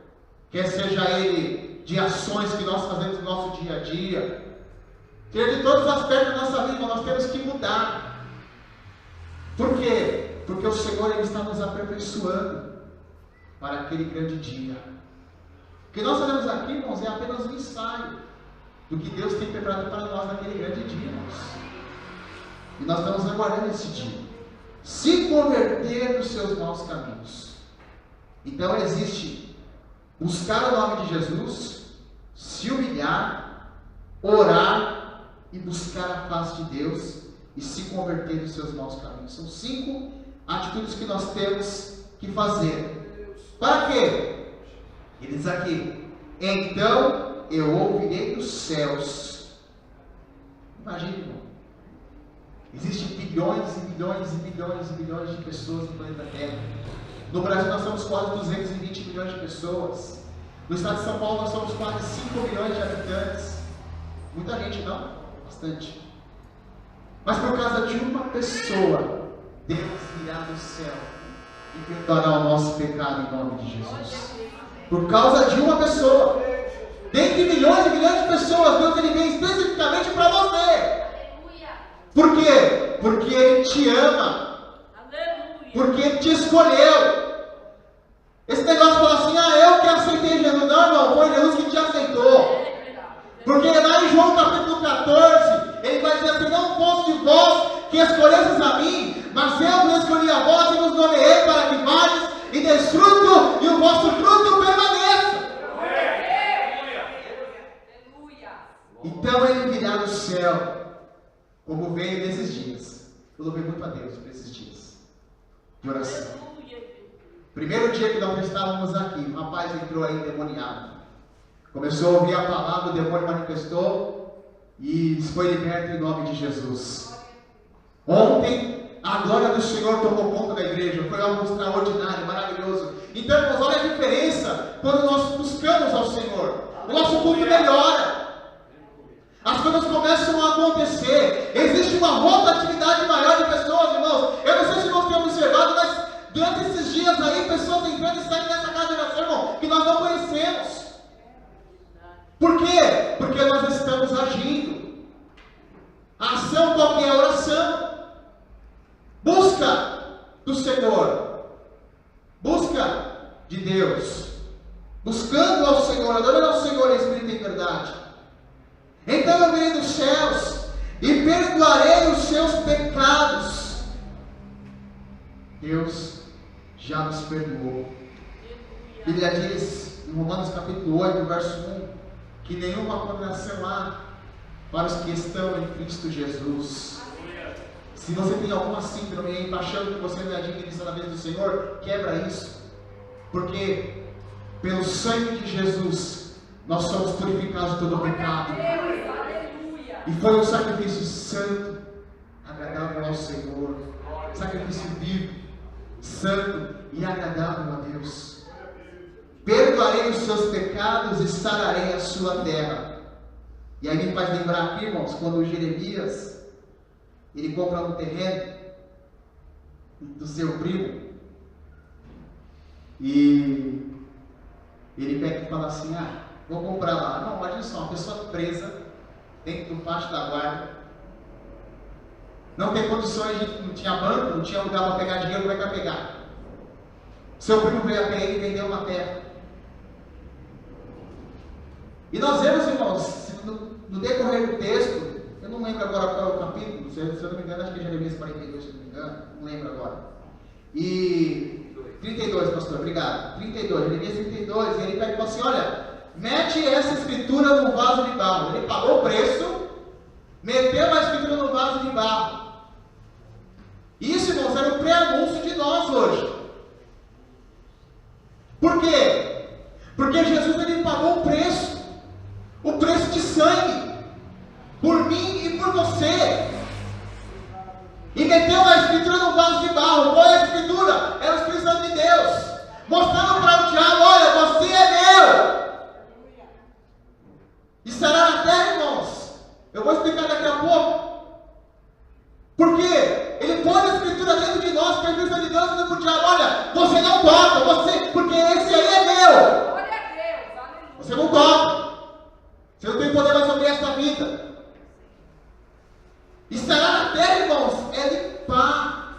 quer seja ele de ações que nós fazemos no nosso dia a dia, seja de todos os aspectos da nossa vida, nós temos que mudar. Por quê? Porque o Senhor ele está nos aperfeiçoando para aquele grande dia. O que nós fazemos aqui, irmãos, é apenas um ensaio do que Deus tem preparado para nós naquele grande dia, irmãos. E nós estamos aguardando esse dia. Se converter dos seus maus caminhos. Então existe buscar o nome de Jesus, se humilhar, orar e buscar a face de Deus e se converter dos seus maus caminhos. São 5 atitudes que nós temos que fazer. Para quê? Ele diz aqui: então eu ouvirei dos céus. Imagine, irmão. Existem bilhões e bilhões e bilhões e bilhões de pessoas no planeta Terra. No Brasil nós somos quase 220 milhões de pessoas. No estado de São Paulo nós somos quase 5 milhões de habitantes. Muita gente não? Bastante. Mas por causa de uma pessoa, Deus virá do céu e perdoará o nosso pecado em nome de Jesus. Por causa de uma pessoa. Dentre milhões e milhões de pessoas, Deus ele vem especificamente para você. Por quê? Porque Ele te ama. Porque Ele te escolheu. Esse negócio de falar assim, eu que aceitei Jesus. Não, irmão, foi Jesus que te aceitou. Porque lá em João capítulo 14, Ele vai dizer assim, não fosse de vós que escolhesses a mim, mas eu vos escolhi a vós e vos nomeei para que vades e deis fruto, e o vosso fruto permaneça. Então Ele virá do céu, como veio nesses dias. Eu louvei muito a Deus por esses dias de oração. Primeiro dia que nós estávamos aqui, um rapaz entrou aí endemoniado. Começou a ouvir a palavra, o demônio manifestou. e foi liberto em nome de Jesus. Ontem, a glória do Senhor tomou conta da igreja, foi algo extraordinário, maravilhoso. Então, irmãos, olha a diferença quando nós buscamos ao Senhor. O nosso culto melhora, as coisas começam a acontecer, existe uma rotatividade maior de pessoas, irmãos. Eu não sei se nós temos observado, mas durante esses dias aí, pessoas entrando e saindo dessa casa de oração, irmão, que nós não conhecemos. Por quê? Porque nós estamos agindo. A ação qual que é? A oração. Busca do Senhor, busca de Deus, buscando ao Senhor, adorando ao Senhor em espírito e em verdade. Então eu virei dos céus e perdoarei os seus pecados. Deus já nos perdoou. A Bíblia diz em Romanos capítulo 8, verso 1, que nenhuma condenação há para os que estão em Cristo Jesus. Se você tem alguma síndrome aí, achando que você não é digno de estar na vida do Senhor, quebra isso. Porque pelo sangue de Jesus, nós somos purificados de todo o pecado. E foi um sacrifício santo, agradável ao Senhor. Sacrifício vivo, santo e agradável a Deus. Perdoarei os seus pecados e sararei a sua terra. E aí me faz lembrar aqui, irmãos, quando Jeremias ele compra um terreno do seu primo e ele pega e fala assim: vou comprar lá. Não, imagina só, uma pessoa presa dentro do pátio da guarda, não tem condições, não tinha banco, não tinha lugar para pegar dinheiro, como é que vai pegar? Seu primo veio até ele e vendeu uma terra. E nós vemos, irmãos, no decorrer do texto, eu não lembro agora qual é o capítulo, se eu não me engano, acho que é Jeremias 42, se eu não me engano, não lembro agora. E 32, pastor, obrigado. 32, Jeremias 32, e ele pega e fala assim: olha, mete essa escritura no vaso de barro. Ele pagou o preço, meteu a escritura no vaso de barro. Isso, irmãos, era o pré-anúncio de nós hoje. Por quê? Porque Jesus ele pagou o preço de sangue, por mim e por você, e meteu a escritura no vaso de barro. Qual é a escritura? É o Espírito Santo de Deus, mostrando para o diabo: olha, você é meu. Estará na terra, irmãos. Eu vou explicar daqui a pouco. Por quê? Ele põe a escritura dentro de nós, para o Espírito Santo de Deus, dizendo para o diabo: olha, você não toca, porque esse aí é meu. Glória a Deus, aleluia. Você não toca. Você não tem poder mais sobre esta vida. Estará na terra, irmãos, é limpar,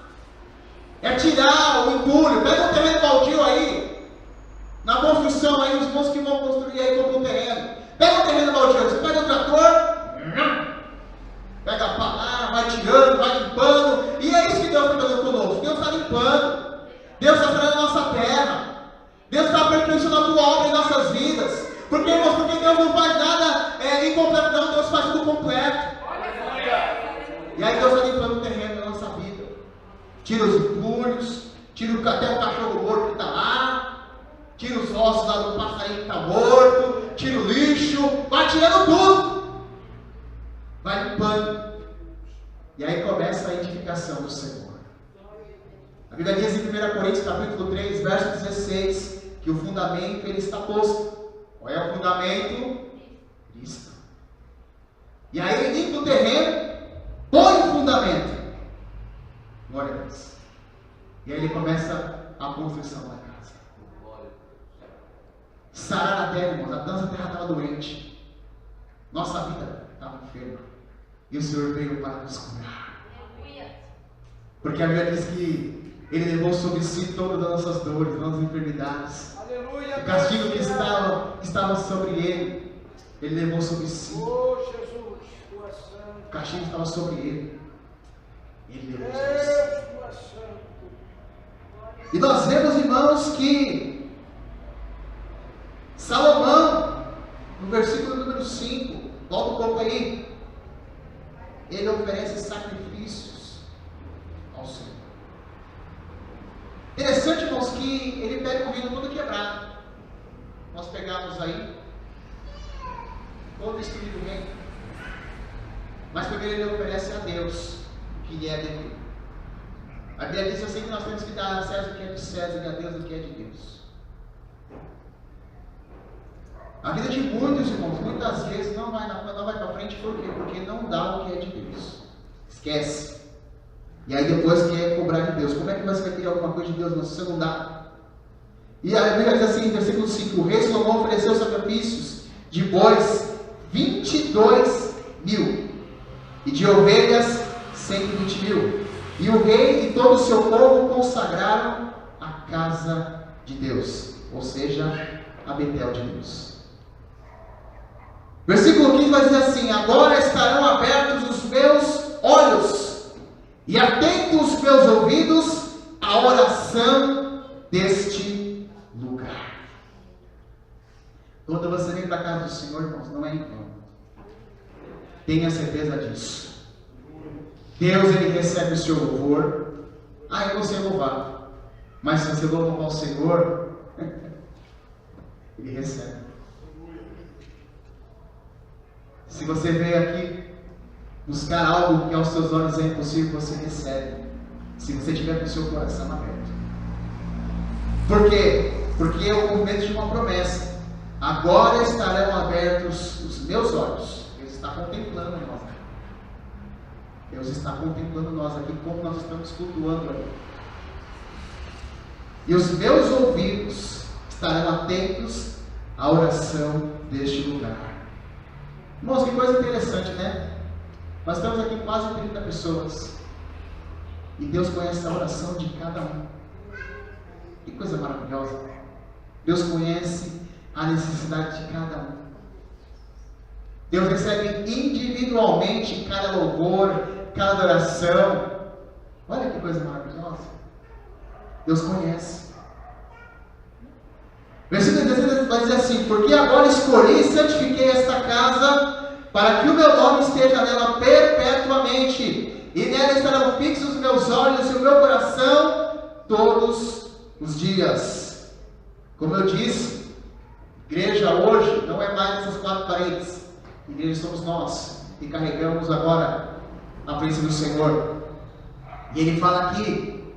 é tirar o entulho. Pega um terreno baldio aí, na construção aí, os irmãos que vão construir aí, compram um terreno. Pega um terreno baldio, você pega o trator, pega a pá, vai tirando, vai limpando, e é isso que Deus está fazendo conosco. Deus está limpando, Deus está tirando a nossa terra, Deus está aperfeiçoando a tua obra em nossas vidas. Porque, irmãos, porque Deus não faz nada incompleto, não, Deus faz tudo completo. E aí Deus está limpando o terreno da nossa vida. Tira os entulhos, tira até o cachorro morto que está lá, tira os ossos lá do passarinho que está morto, tira o lixo, vai tirando tudo, vai limpando. E aí começa a edificação do Senhor. A Bíblia diz em 1 Coríntios capítulo 3, verso 16, que o fundamento ele está posto. Qual é o fundamento? Cristo. E aí ele limpa o terreno, põe o fundamento. Glória a Deus. E aí ele começa a construção da casa. Sarar a terra, irmãos. A terra estava doente. Nossa vida estava enferma. E o Senhor veio para nos curar. Porque a Bíblia diz que Ele levou sobre si todas as nossas dores, as nossas enfermidades. Aleluia. O castigo que estava sobre Ele, Ele levou sobre si. Oh, Jesus, Tu és santo. O castigo estava sobre Ele. Ele levou sobre Deus, si. Tu és santo. E nós vemos, irmãos, que Salomão, no versículo número 5, volta um pouco aí, ele oferece sacrifícios ao Senhor. Interessante, irmãos, que ele pega o vidro todo quebrado. Nós pegamos aí, todo destruído mesmo. Mas primeiro ele oferece a Deus o que lhe é devido. A Bíblia diz assim que nós temos que dar a César o que é de César e a Deus o que é de Deus. A vida de muitos irmãos, muitas vezes não vai para frente, por quê? Porque não dá o que é de Deus. Esquece. E aí depois quer cobrar de Deus. Como é que você vai querer alguma coisa de Deus, mas você não dá? E a Bíblia diz assim, versículo 5, o rei Salomão ofereceu sacrifícios de bois 22.000 e de ovelhas 120.000. E o rei e todo o seu povo consagraram a casa de Deus, ou seja, a Betel de Deus. Versículo 15 vai dizer assim: agora estarão abertos os meus olhos e atentos os meus ouvidos à oração deste lugar. Quando você vem para a casa do Senhor, irmãos, não é em vão. Tenha certeza disso. Deus, Ele recebe o seu louvor. Eu vou ser louvado. Mas se você louva ao Senhor, Ele recebe. Se você veio aqui buscar algo que aos seus olhos é impossível, você recebe. Se você tiver com o seu coração aberto. Por quê? Porque é o cumprimento de uma promessa. Agora estarão abertos os meus olhos. Deus está contemplando nós. Deus está contemplando nós aqui, como nós estamos cultuando aqui. E os meus ouvidos estarão atentos à oração deste lugar. Irmãos, que coisa interessante, né? Nós estamos aqui quase 30 pessoas. E Deus conhece a oração de cada um. Que coisa maravilhosa. Deus conhece a necessidade de cada um. Deus recebe individualmente cada louvor, cada adoração. Olha que coisa maravilhosa. Deus conhece. Versículo 16 vai dizer assim: porque agora escolhi e santifiquei esta casa, para que o meu nome esteja nela perpetuamente, e nela estarão fixos os meus olhos e o meu coração todos os dias. Como eu disse, igreja hoje não é mais essas quatro paredes. Igreja somos nós, e carregamos agora a presença do Senhor. E Ele fala aqui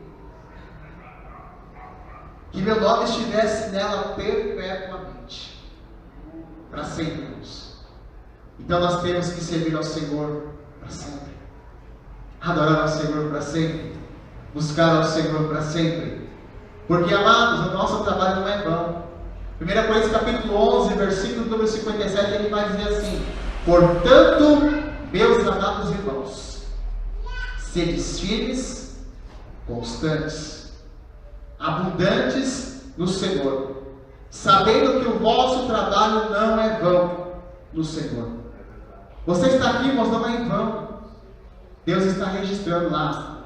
que meu nome estivesse nela perpetuamente, para sempre, irmãos. Então nós temos que servir ao Senhor para sempre, adorar ao Senhor para sempre, buscar ao Senhor para sempre, porque, amados, o nosso trabalho não é vão. 1 Coríntios capítulo 11, versículo número 57, ele vai dizer assim: portanto, meus amados irmãos, sedes firmes, constantes, abundantes no Senhor, sabendo que o vosso trabalho não é vão no Senhor. Você está aqui, irmãos, não é em vão. Deus está registrando lá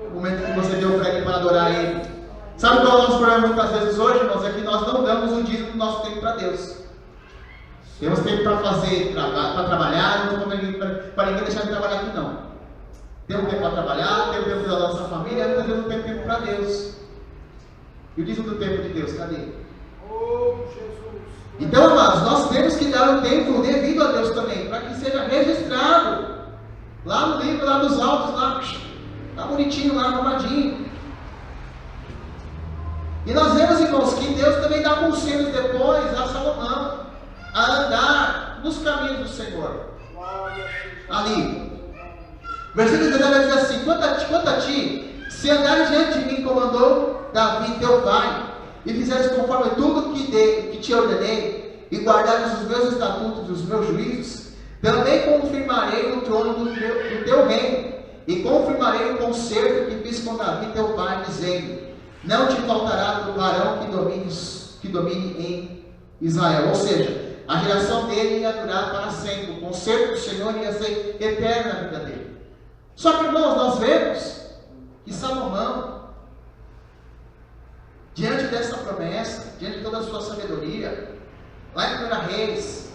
o momento que você deu para Ele, para adorar Ele. Sabe qual é o nosso problema muitas vezes hoje, irmãos? É que nós não damos o dízimo do nosso tempo para Deus. Temos tempo para fazer, para trabalhar, não estou falando para ninguém deixar de trabalhar aqui, não. Temos tempo para trabalhar, temos tempo para a nossa família, muitas vezes não temos tempo para Deus. E o dízimo do tempo de Deus, cadê? Então, amados, nós temos que dar o tempo devido a Deus também, para que seja registrado lá no livro, lá nos autos, lá bonitinho, lá arrumadinho. E nós vemos, irmãos, que Deus também dá conselhos depois a Salomão, a andar nos caminhos do Senhor. Ali, versículo 19 vai dizer assim: quanto a ti, se andares diante de mim, como andou Davi teu pai, e fizeres conforme tudo que te ordenei, e guardares os meus estatutos e os meus juízos, também confirmarei o trono do teu reino, e confirmarei o concerto que fiz com Davi teu pai, dizendo: não te faltará do varão que domine em Israel. Ou seja, a geração dele ia durar para sempre. O concerto do Senhor ia ser eterno na vida dele. Só que, irmãos, nós vemos que Salomão, diante dessa promessa, diante de toda a sua sabedoria, lá em 1 Reis,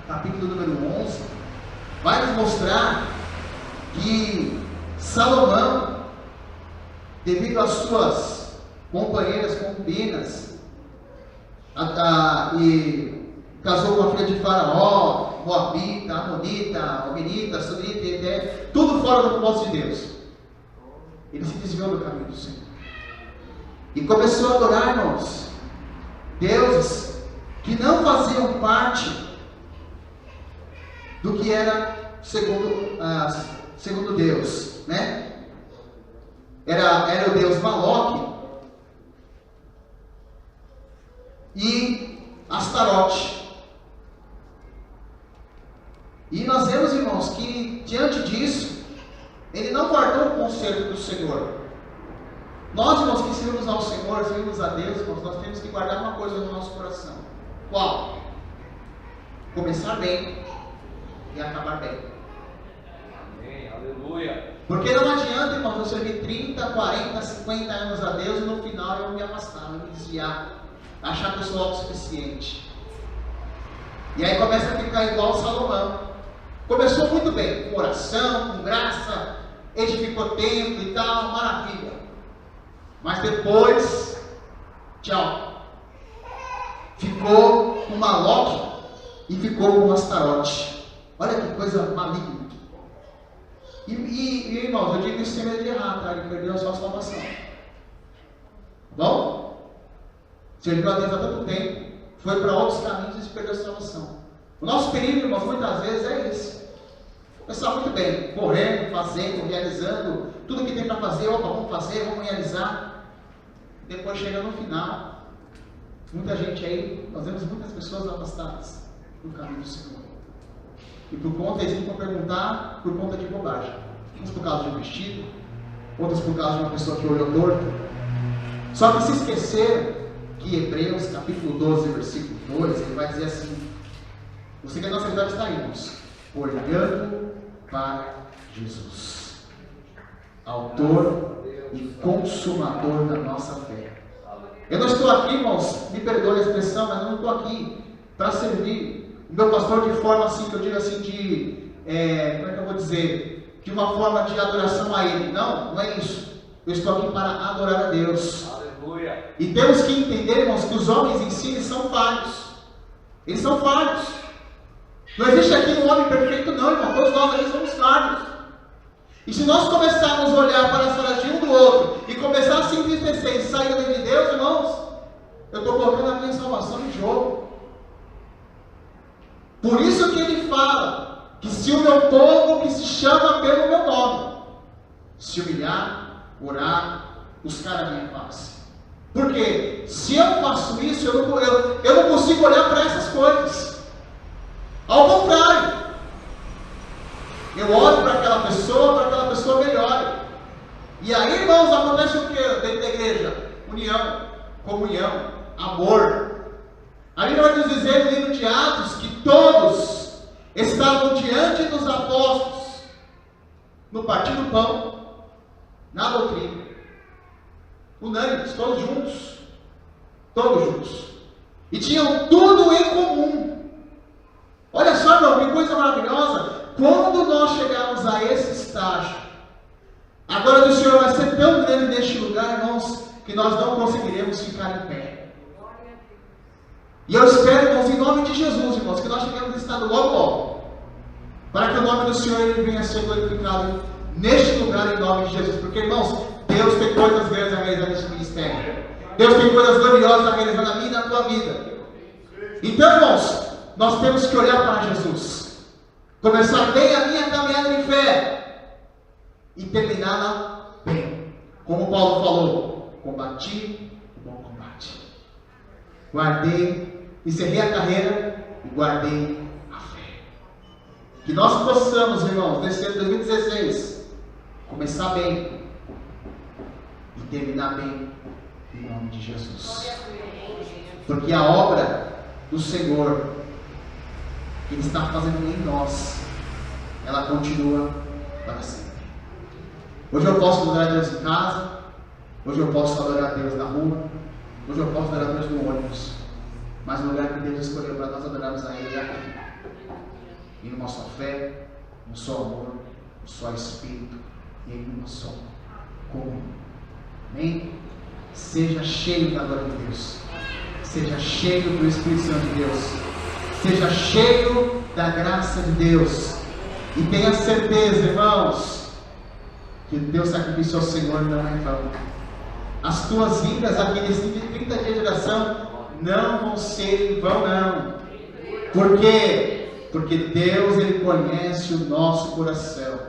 capítulo número 11, vai nos mostrar que Salomão, devido às suas companheiras, concubinas, e casou com a filha de Faraó, Moabita, Amonita, Omenita, Sunita, tudo fora do propósito de Deus. Ele se desviou do caminho do Senhor. E começou a adorar, irmãos, deuses que não faziam parte do que era segundo Deus, né? Era o Deus Moloque e Astarote. E nós vemos, irmãos, que diante disso, ele não guardou o conselho do Senhor. Nós, irmãos, que servimos ao Senhor, servimos a Deus, irmãos, nós temos que guardar uma coisa no nosso coração. Qual? Começar bem e acabar bem. Amém, aleluia. Porque não adianta, irmãos, eu servir 30, 40, 50 anos a Deus e no final eu me afastar, eu me desviar, achar que eu sou autossuficiente. E aí começa a ficar igual Salomão. Começou muito bem, com oração, com graça, edificou templo e tal, maravilha. Mas depois, tchau. Ficou com Moloque e ficou com Astarote. Olha que coisa maligna. E irmãos, eu digo isso sem medo de errar, tá? Ele perdeu a sua salvação. Bom? Serviu a Deus há tanto tempo, foi para outros caminhos e se perdeu a salvação. O nosso perigo, irmãos, muitas vezes é isso. Começar muito bem, correndo, fazendo, realizando, tudo que tem para fazer, opa, vamos fazer, vamos realizar. Depois chega no final, muita gente aí, nós vemos muitas pessoas afastadas do caminho do Senhor. E por conta, eles vão perguntar, por conta de bobagem. Uns por causa de um vestido, outros por causa de uma pessoa que olhou torto. Só que se esqueceram que Hebreus, capítulo 12, versículo 2, ele vai dizer assim: o segredo da nossa está aí, irmãos, olhando para Jesus, autor e consumador da nossa fé. Eu não estou aqui, irmãos, me perdoe a expressão, mas eu não estou aqui para servir o meu pastor de forma assim, que eu digo assim, como é que eu vou dizer, de uma forma de adoração a Ele. Não, não é isso. Eu estou aqui para adorar a Deus. Aleluia. E temos que entender, irmãos, que os homens em si, eles são falhos. Eles são falhos. Não existe aqui um homem perfeito, não, irmão. Todos nós aqui somos falhos. E se nós começarmos a olhar para as falhas de um do outro e começar a se entristecer e sair da lei de Deus, irmãos, eu estou colocando a minha salvação em jogo. Por isso que ele fala que se o meu povo, que se chama pelo meu nome, se humilhar, orar, buscar a minha face. Porque se eu faço isso, eu não consigo olhar para essas coisas. Ao contrário, eu olho para aquela pessoa melhore. E aí, irmãos, acontece o que dentro da igreja? União, comunhão, amor. A Bíblia vai nos dizer no livro de Atos que todos estavam diante dos apóstolos no partir do pão, na doutrina, unânimes, todos juntos, e tinham tudo em comum. Olha só, irmão, que coisa maravilhosa. Quando nós chegarmos a esse estágio, a glória do Senhor vai ser tão grande neste lugar, irmãos, que nós não conseguiremos ficar em pé. E eu espero, irmãos, em nome de Jesus, irmãos, que nós cheguemos nesse estado logo, para que o nome do Senhor ele venha a ser glorificado neste lugar, em nome de Jesus. Porque, irmãos, Deus tem coisas grandes a realizar neste ministério. Deus tem coisas gloriosas a realizar na minha e na tua vida. Então, irmãos, nós temos que olhar para Jesus, começar bem a minha caminhada em fé e terminá-la bem. Como Paulo falou, combati o bom combate, guardei, encerrei a carreira e guardei a fé. Que nós possamos, irmãos, nesse ano de 2016, começar bem e terminar bem em nome de Jesus. Porque a obra do Senhor que Ele está fazendo em nós, ela continua para sempre. Hoje eu posso adorar a Deus em casa, hoje eu posso adorar a Deus na rua, hoje eu posso adorar a Deus no ônibus, mas o lugar que Deus escolheu para nós adorarmos a Ele é aqui, em uma só fé, um só amor, um só Espírito e em uma só comunhão. Amém? Seja cheio da glória de Deus, seja cheio do Espírito Santo de Deus, Seja cheio da graça de Deus. E tenha certeza, irmãos, que o teu sacrifício ao Senhor não é em vão. As tuas vindas aqui nesse 30 dias de oração não vão ser em vão, não. Por quê? Porque Deus, Ele conhece o nosso coração.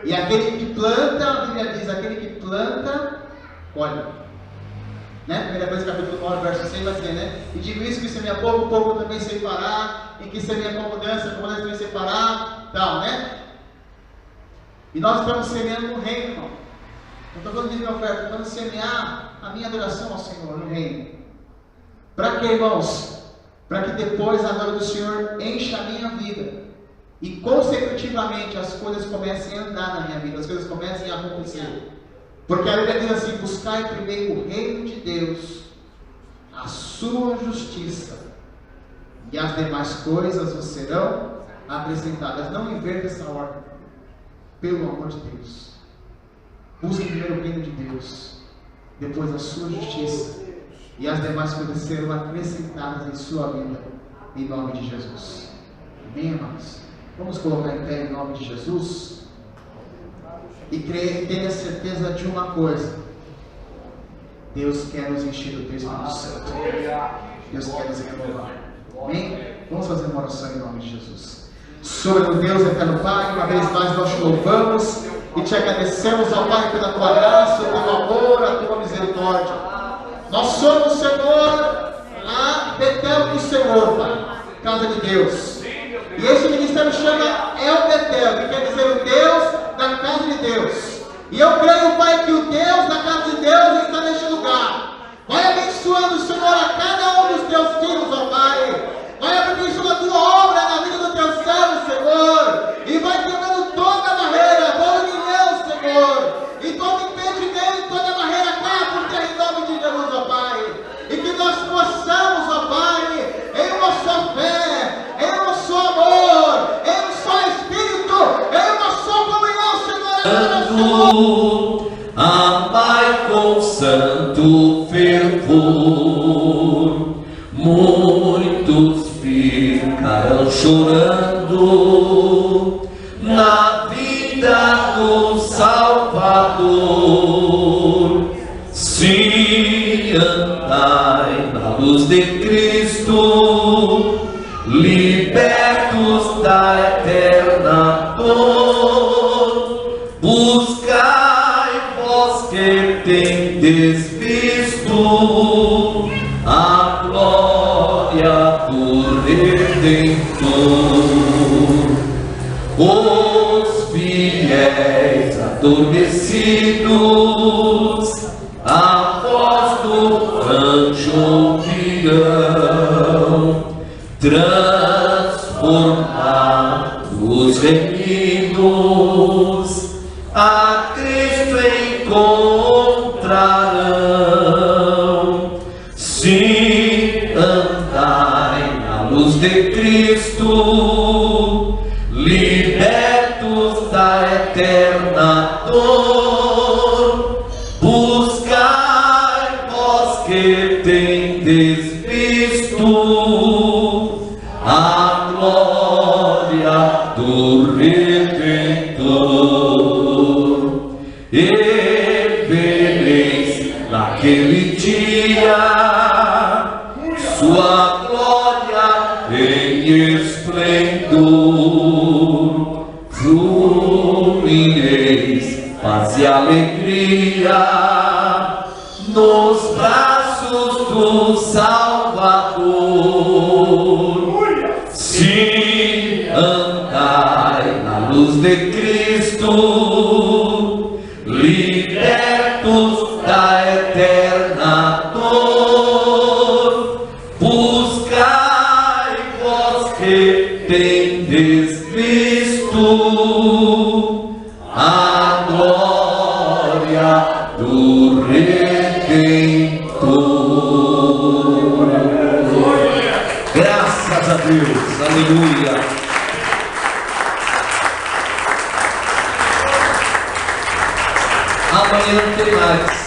E aquele que planta, a Bíblia diz, aquele que planta, colhe. Né? Primeira coisa, capítulo 9, verso 6 vai dizer, né? E digo isso, que semeia pouco, pouco também sei parar. E que semeia com mudança também sei parar. Tal, né? E nós estamos semeando no reino, irmão. Não estou falando de minha oferta, estou falando de semear a minha adoração ao Senhor no reino. Para quê, irmãos? Para que depois a glória do Senhor encha a minha vida. E consecutivamente as coisas comecem a andar na minha vida, as coisas comecem a acontecer. Porque a Bíblia diz assim: buscai primeiro o reino de Deus, a sua justiça, e as demais coisas vos serão acrescentadas. Não inverta essa ordem, pelo amor de Deus. Busque primeiro o reino de Deus, depois a sua justiça, e as demais coisas serão acrescentadas em sua vida, em nome de Jesus. Amém, irmãos? Vamos colocar em pé em nome de Jesus e crer e ter a certeza de uma coisa: Deus quer nos encher do teu Espírito Santo. Deus quer nos renovar. Amém? Vamos fazer uma oração em nome de Jesus. Soberano Deus, eterno Pai, uma vez mais nós te louvamos e te agradecemos, ó Pai, pela tua graça, o teu amor, a tua misericórdia. Nós somos, Senhor, a Betel do Senhor, Pai, casa de Deus. E esse ministério chama El Betel, que quer dizer o Deus da casa de Deus. E eu creio, Pai, que o Deus da casa de Deus está neste lugar. Vai abençoando, Senhor, a cada um dos teus filhos, ó Pai. Vai abençoando a tua obra na vida do teu servo, Senhor. E vai quebrando toda a barreira, todo milhão, Senhor. E todo impedimento, toda barreira caia por terra em nome de Jesus, ó Pai. E que nós possamos, ó Pai, em uma só fé, em um só amor, em um só Espírito, em uma só comunhão, Senhor. Amai com santo fervor, muitos ficarão chorando na vida do Salvador. Se andai na luz de Cristo, libertos da eterna dor, buscai vós que tendes visto a glória do Redentor. Os fiéis adormecidos a voz do anjo ouvirão, transformar os remidos a Cristo encontrarão. Se andai na luz de Cristo, libertos da eterna dor, buscai vós que tendes visto a glória do Redentor. E vereis naquele dia sua glória em esplendor. Fluireis paz e alegria nos braços do Salvador. Se andai na luz de Cristo, libertos da eterna dor, buscai vós que tendes visto a glória do Redentor. Graças a Deus, aleluia. Amanhã não tem mais.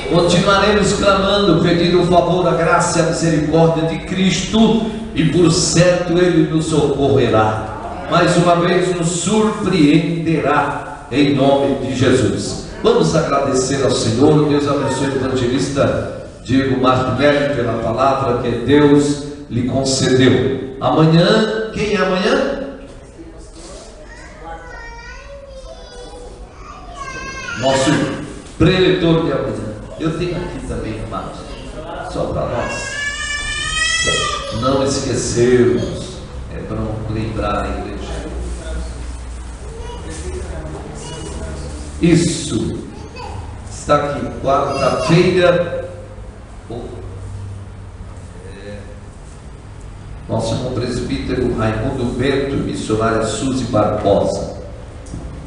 Continuaremos clamando, pedindo o favor, a graça e a misericórdia de Cristo, e por certo Ele nos socorrerá. Mais uma vez nos surpreenderá, em nome de Jesus. Vamos agradecer ao Senhor. Deus abençoe o evangelista Diego Martinelli pela palavra que Deus lhe concedeu. Amanhã, quem é amanhã? Nosso preletor de amanhã. Eu tenho aqui também, amados, só para nós não esquecermos, para não lembrar a igreja. Isso está aqui, quarta-feira. Nosso irmão presbítero Raimundo Bento, missionária Suzy Barbosa.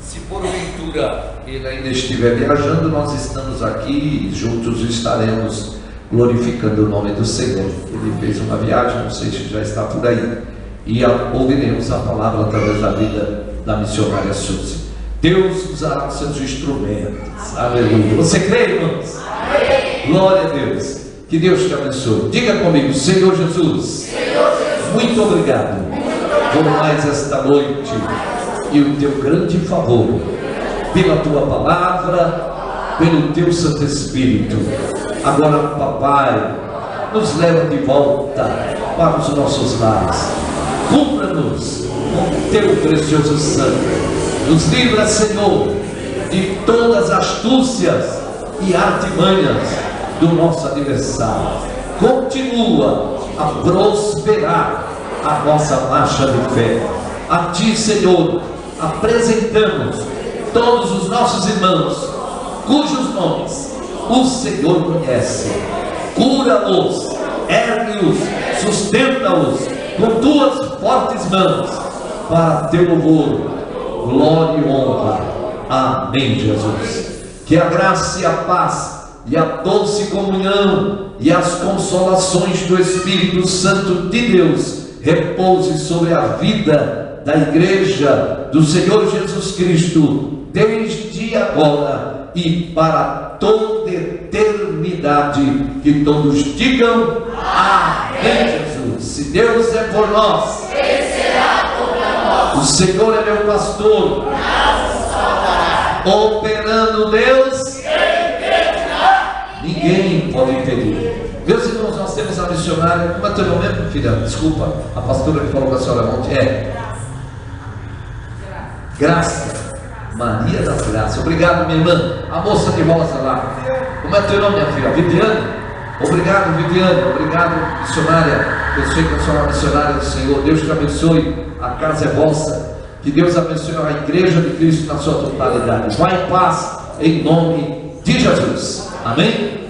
Se porventura ele ainda estiver viajando, nós estamos aqui e juntos estaremos glorificando o nome do Senhor. Ele fez uma viagem, não sei se já está por aí, e ouviremos a palavra através da vida da missionária Suzy. Deus usará seus instrumentos. Aleluia. Você crê, irmãos? Amém. Glória a Deus. Que Deus te abençoe. Diga comigo: Senhor Jesus, muito obrigado por mais esta noite e o teu grande favor, pela tua palavra, pelo teu Santo Espírito. Agora, papai, nos leva de volta para os nossos lares. Cubra-nos com teu precioso sangue. Nos livra, Senhor, de todas as astúcias e artimanhas do nosso adversário. Continua a prosperar a nossa marcha de fé. A Ti, Senhor, apresentamos todos os nossos irmãos, cujos nomes o Senhor conhece. Cura-os, ergue-os, sustenta-os com Tuas fortes mãos, para Teu louvor, glória e honra. Amém, Jesus. Que a graça e a paz e a doce comunhão e as consolações do Espírito Santo de Deus repouse sobre a vida da igreja do Senhor Jesus Cristo, desde agora e para toda eternidade. Que todos digam amém, Jesus. Se Deus é por nós, quem será contra nós? O Senhor é meu pastor, nada nos faltará. Operando Deus, ninguém pode impedir. Meus irmãos, nós temos a missionária. Como é teu nome mesmo, filha? Desculpa, a pastora que falou com a senhora ontem Graça. Maria das Graças. Obrigado, minha irmã. A moça de rosa lá. Como é teu nome, minha filha? Viviane. Obrigado, Viviane. Obrigado, missionária. Eu sei que a senhora é missionária do Senhor. Deus te abençoe. A casa é vossa. Que Deus abençoe a igreja de Cristo na sua totalidade. Vá em paz, em nome de Jesus. Amém?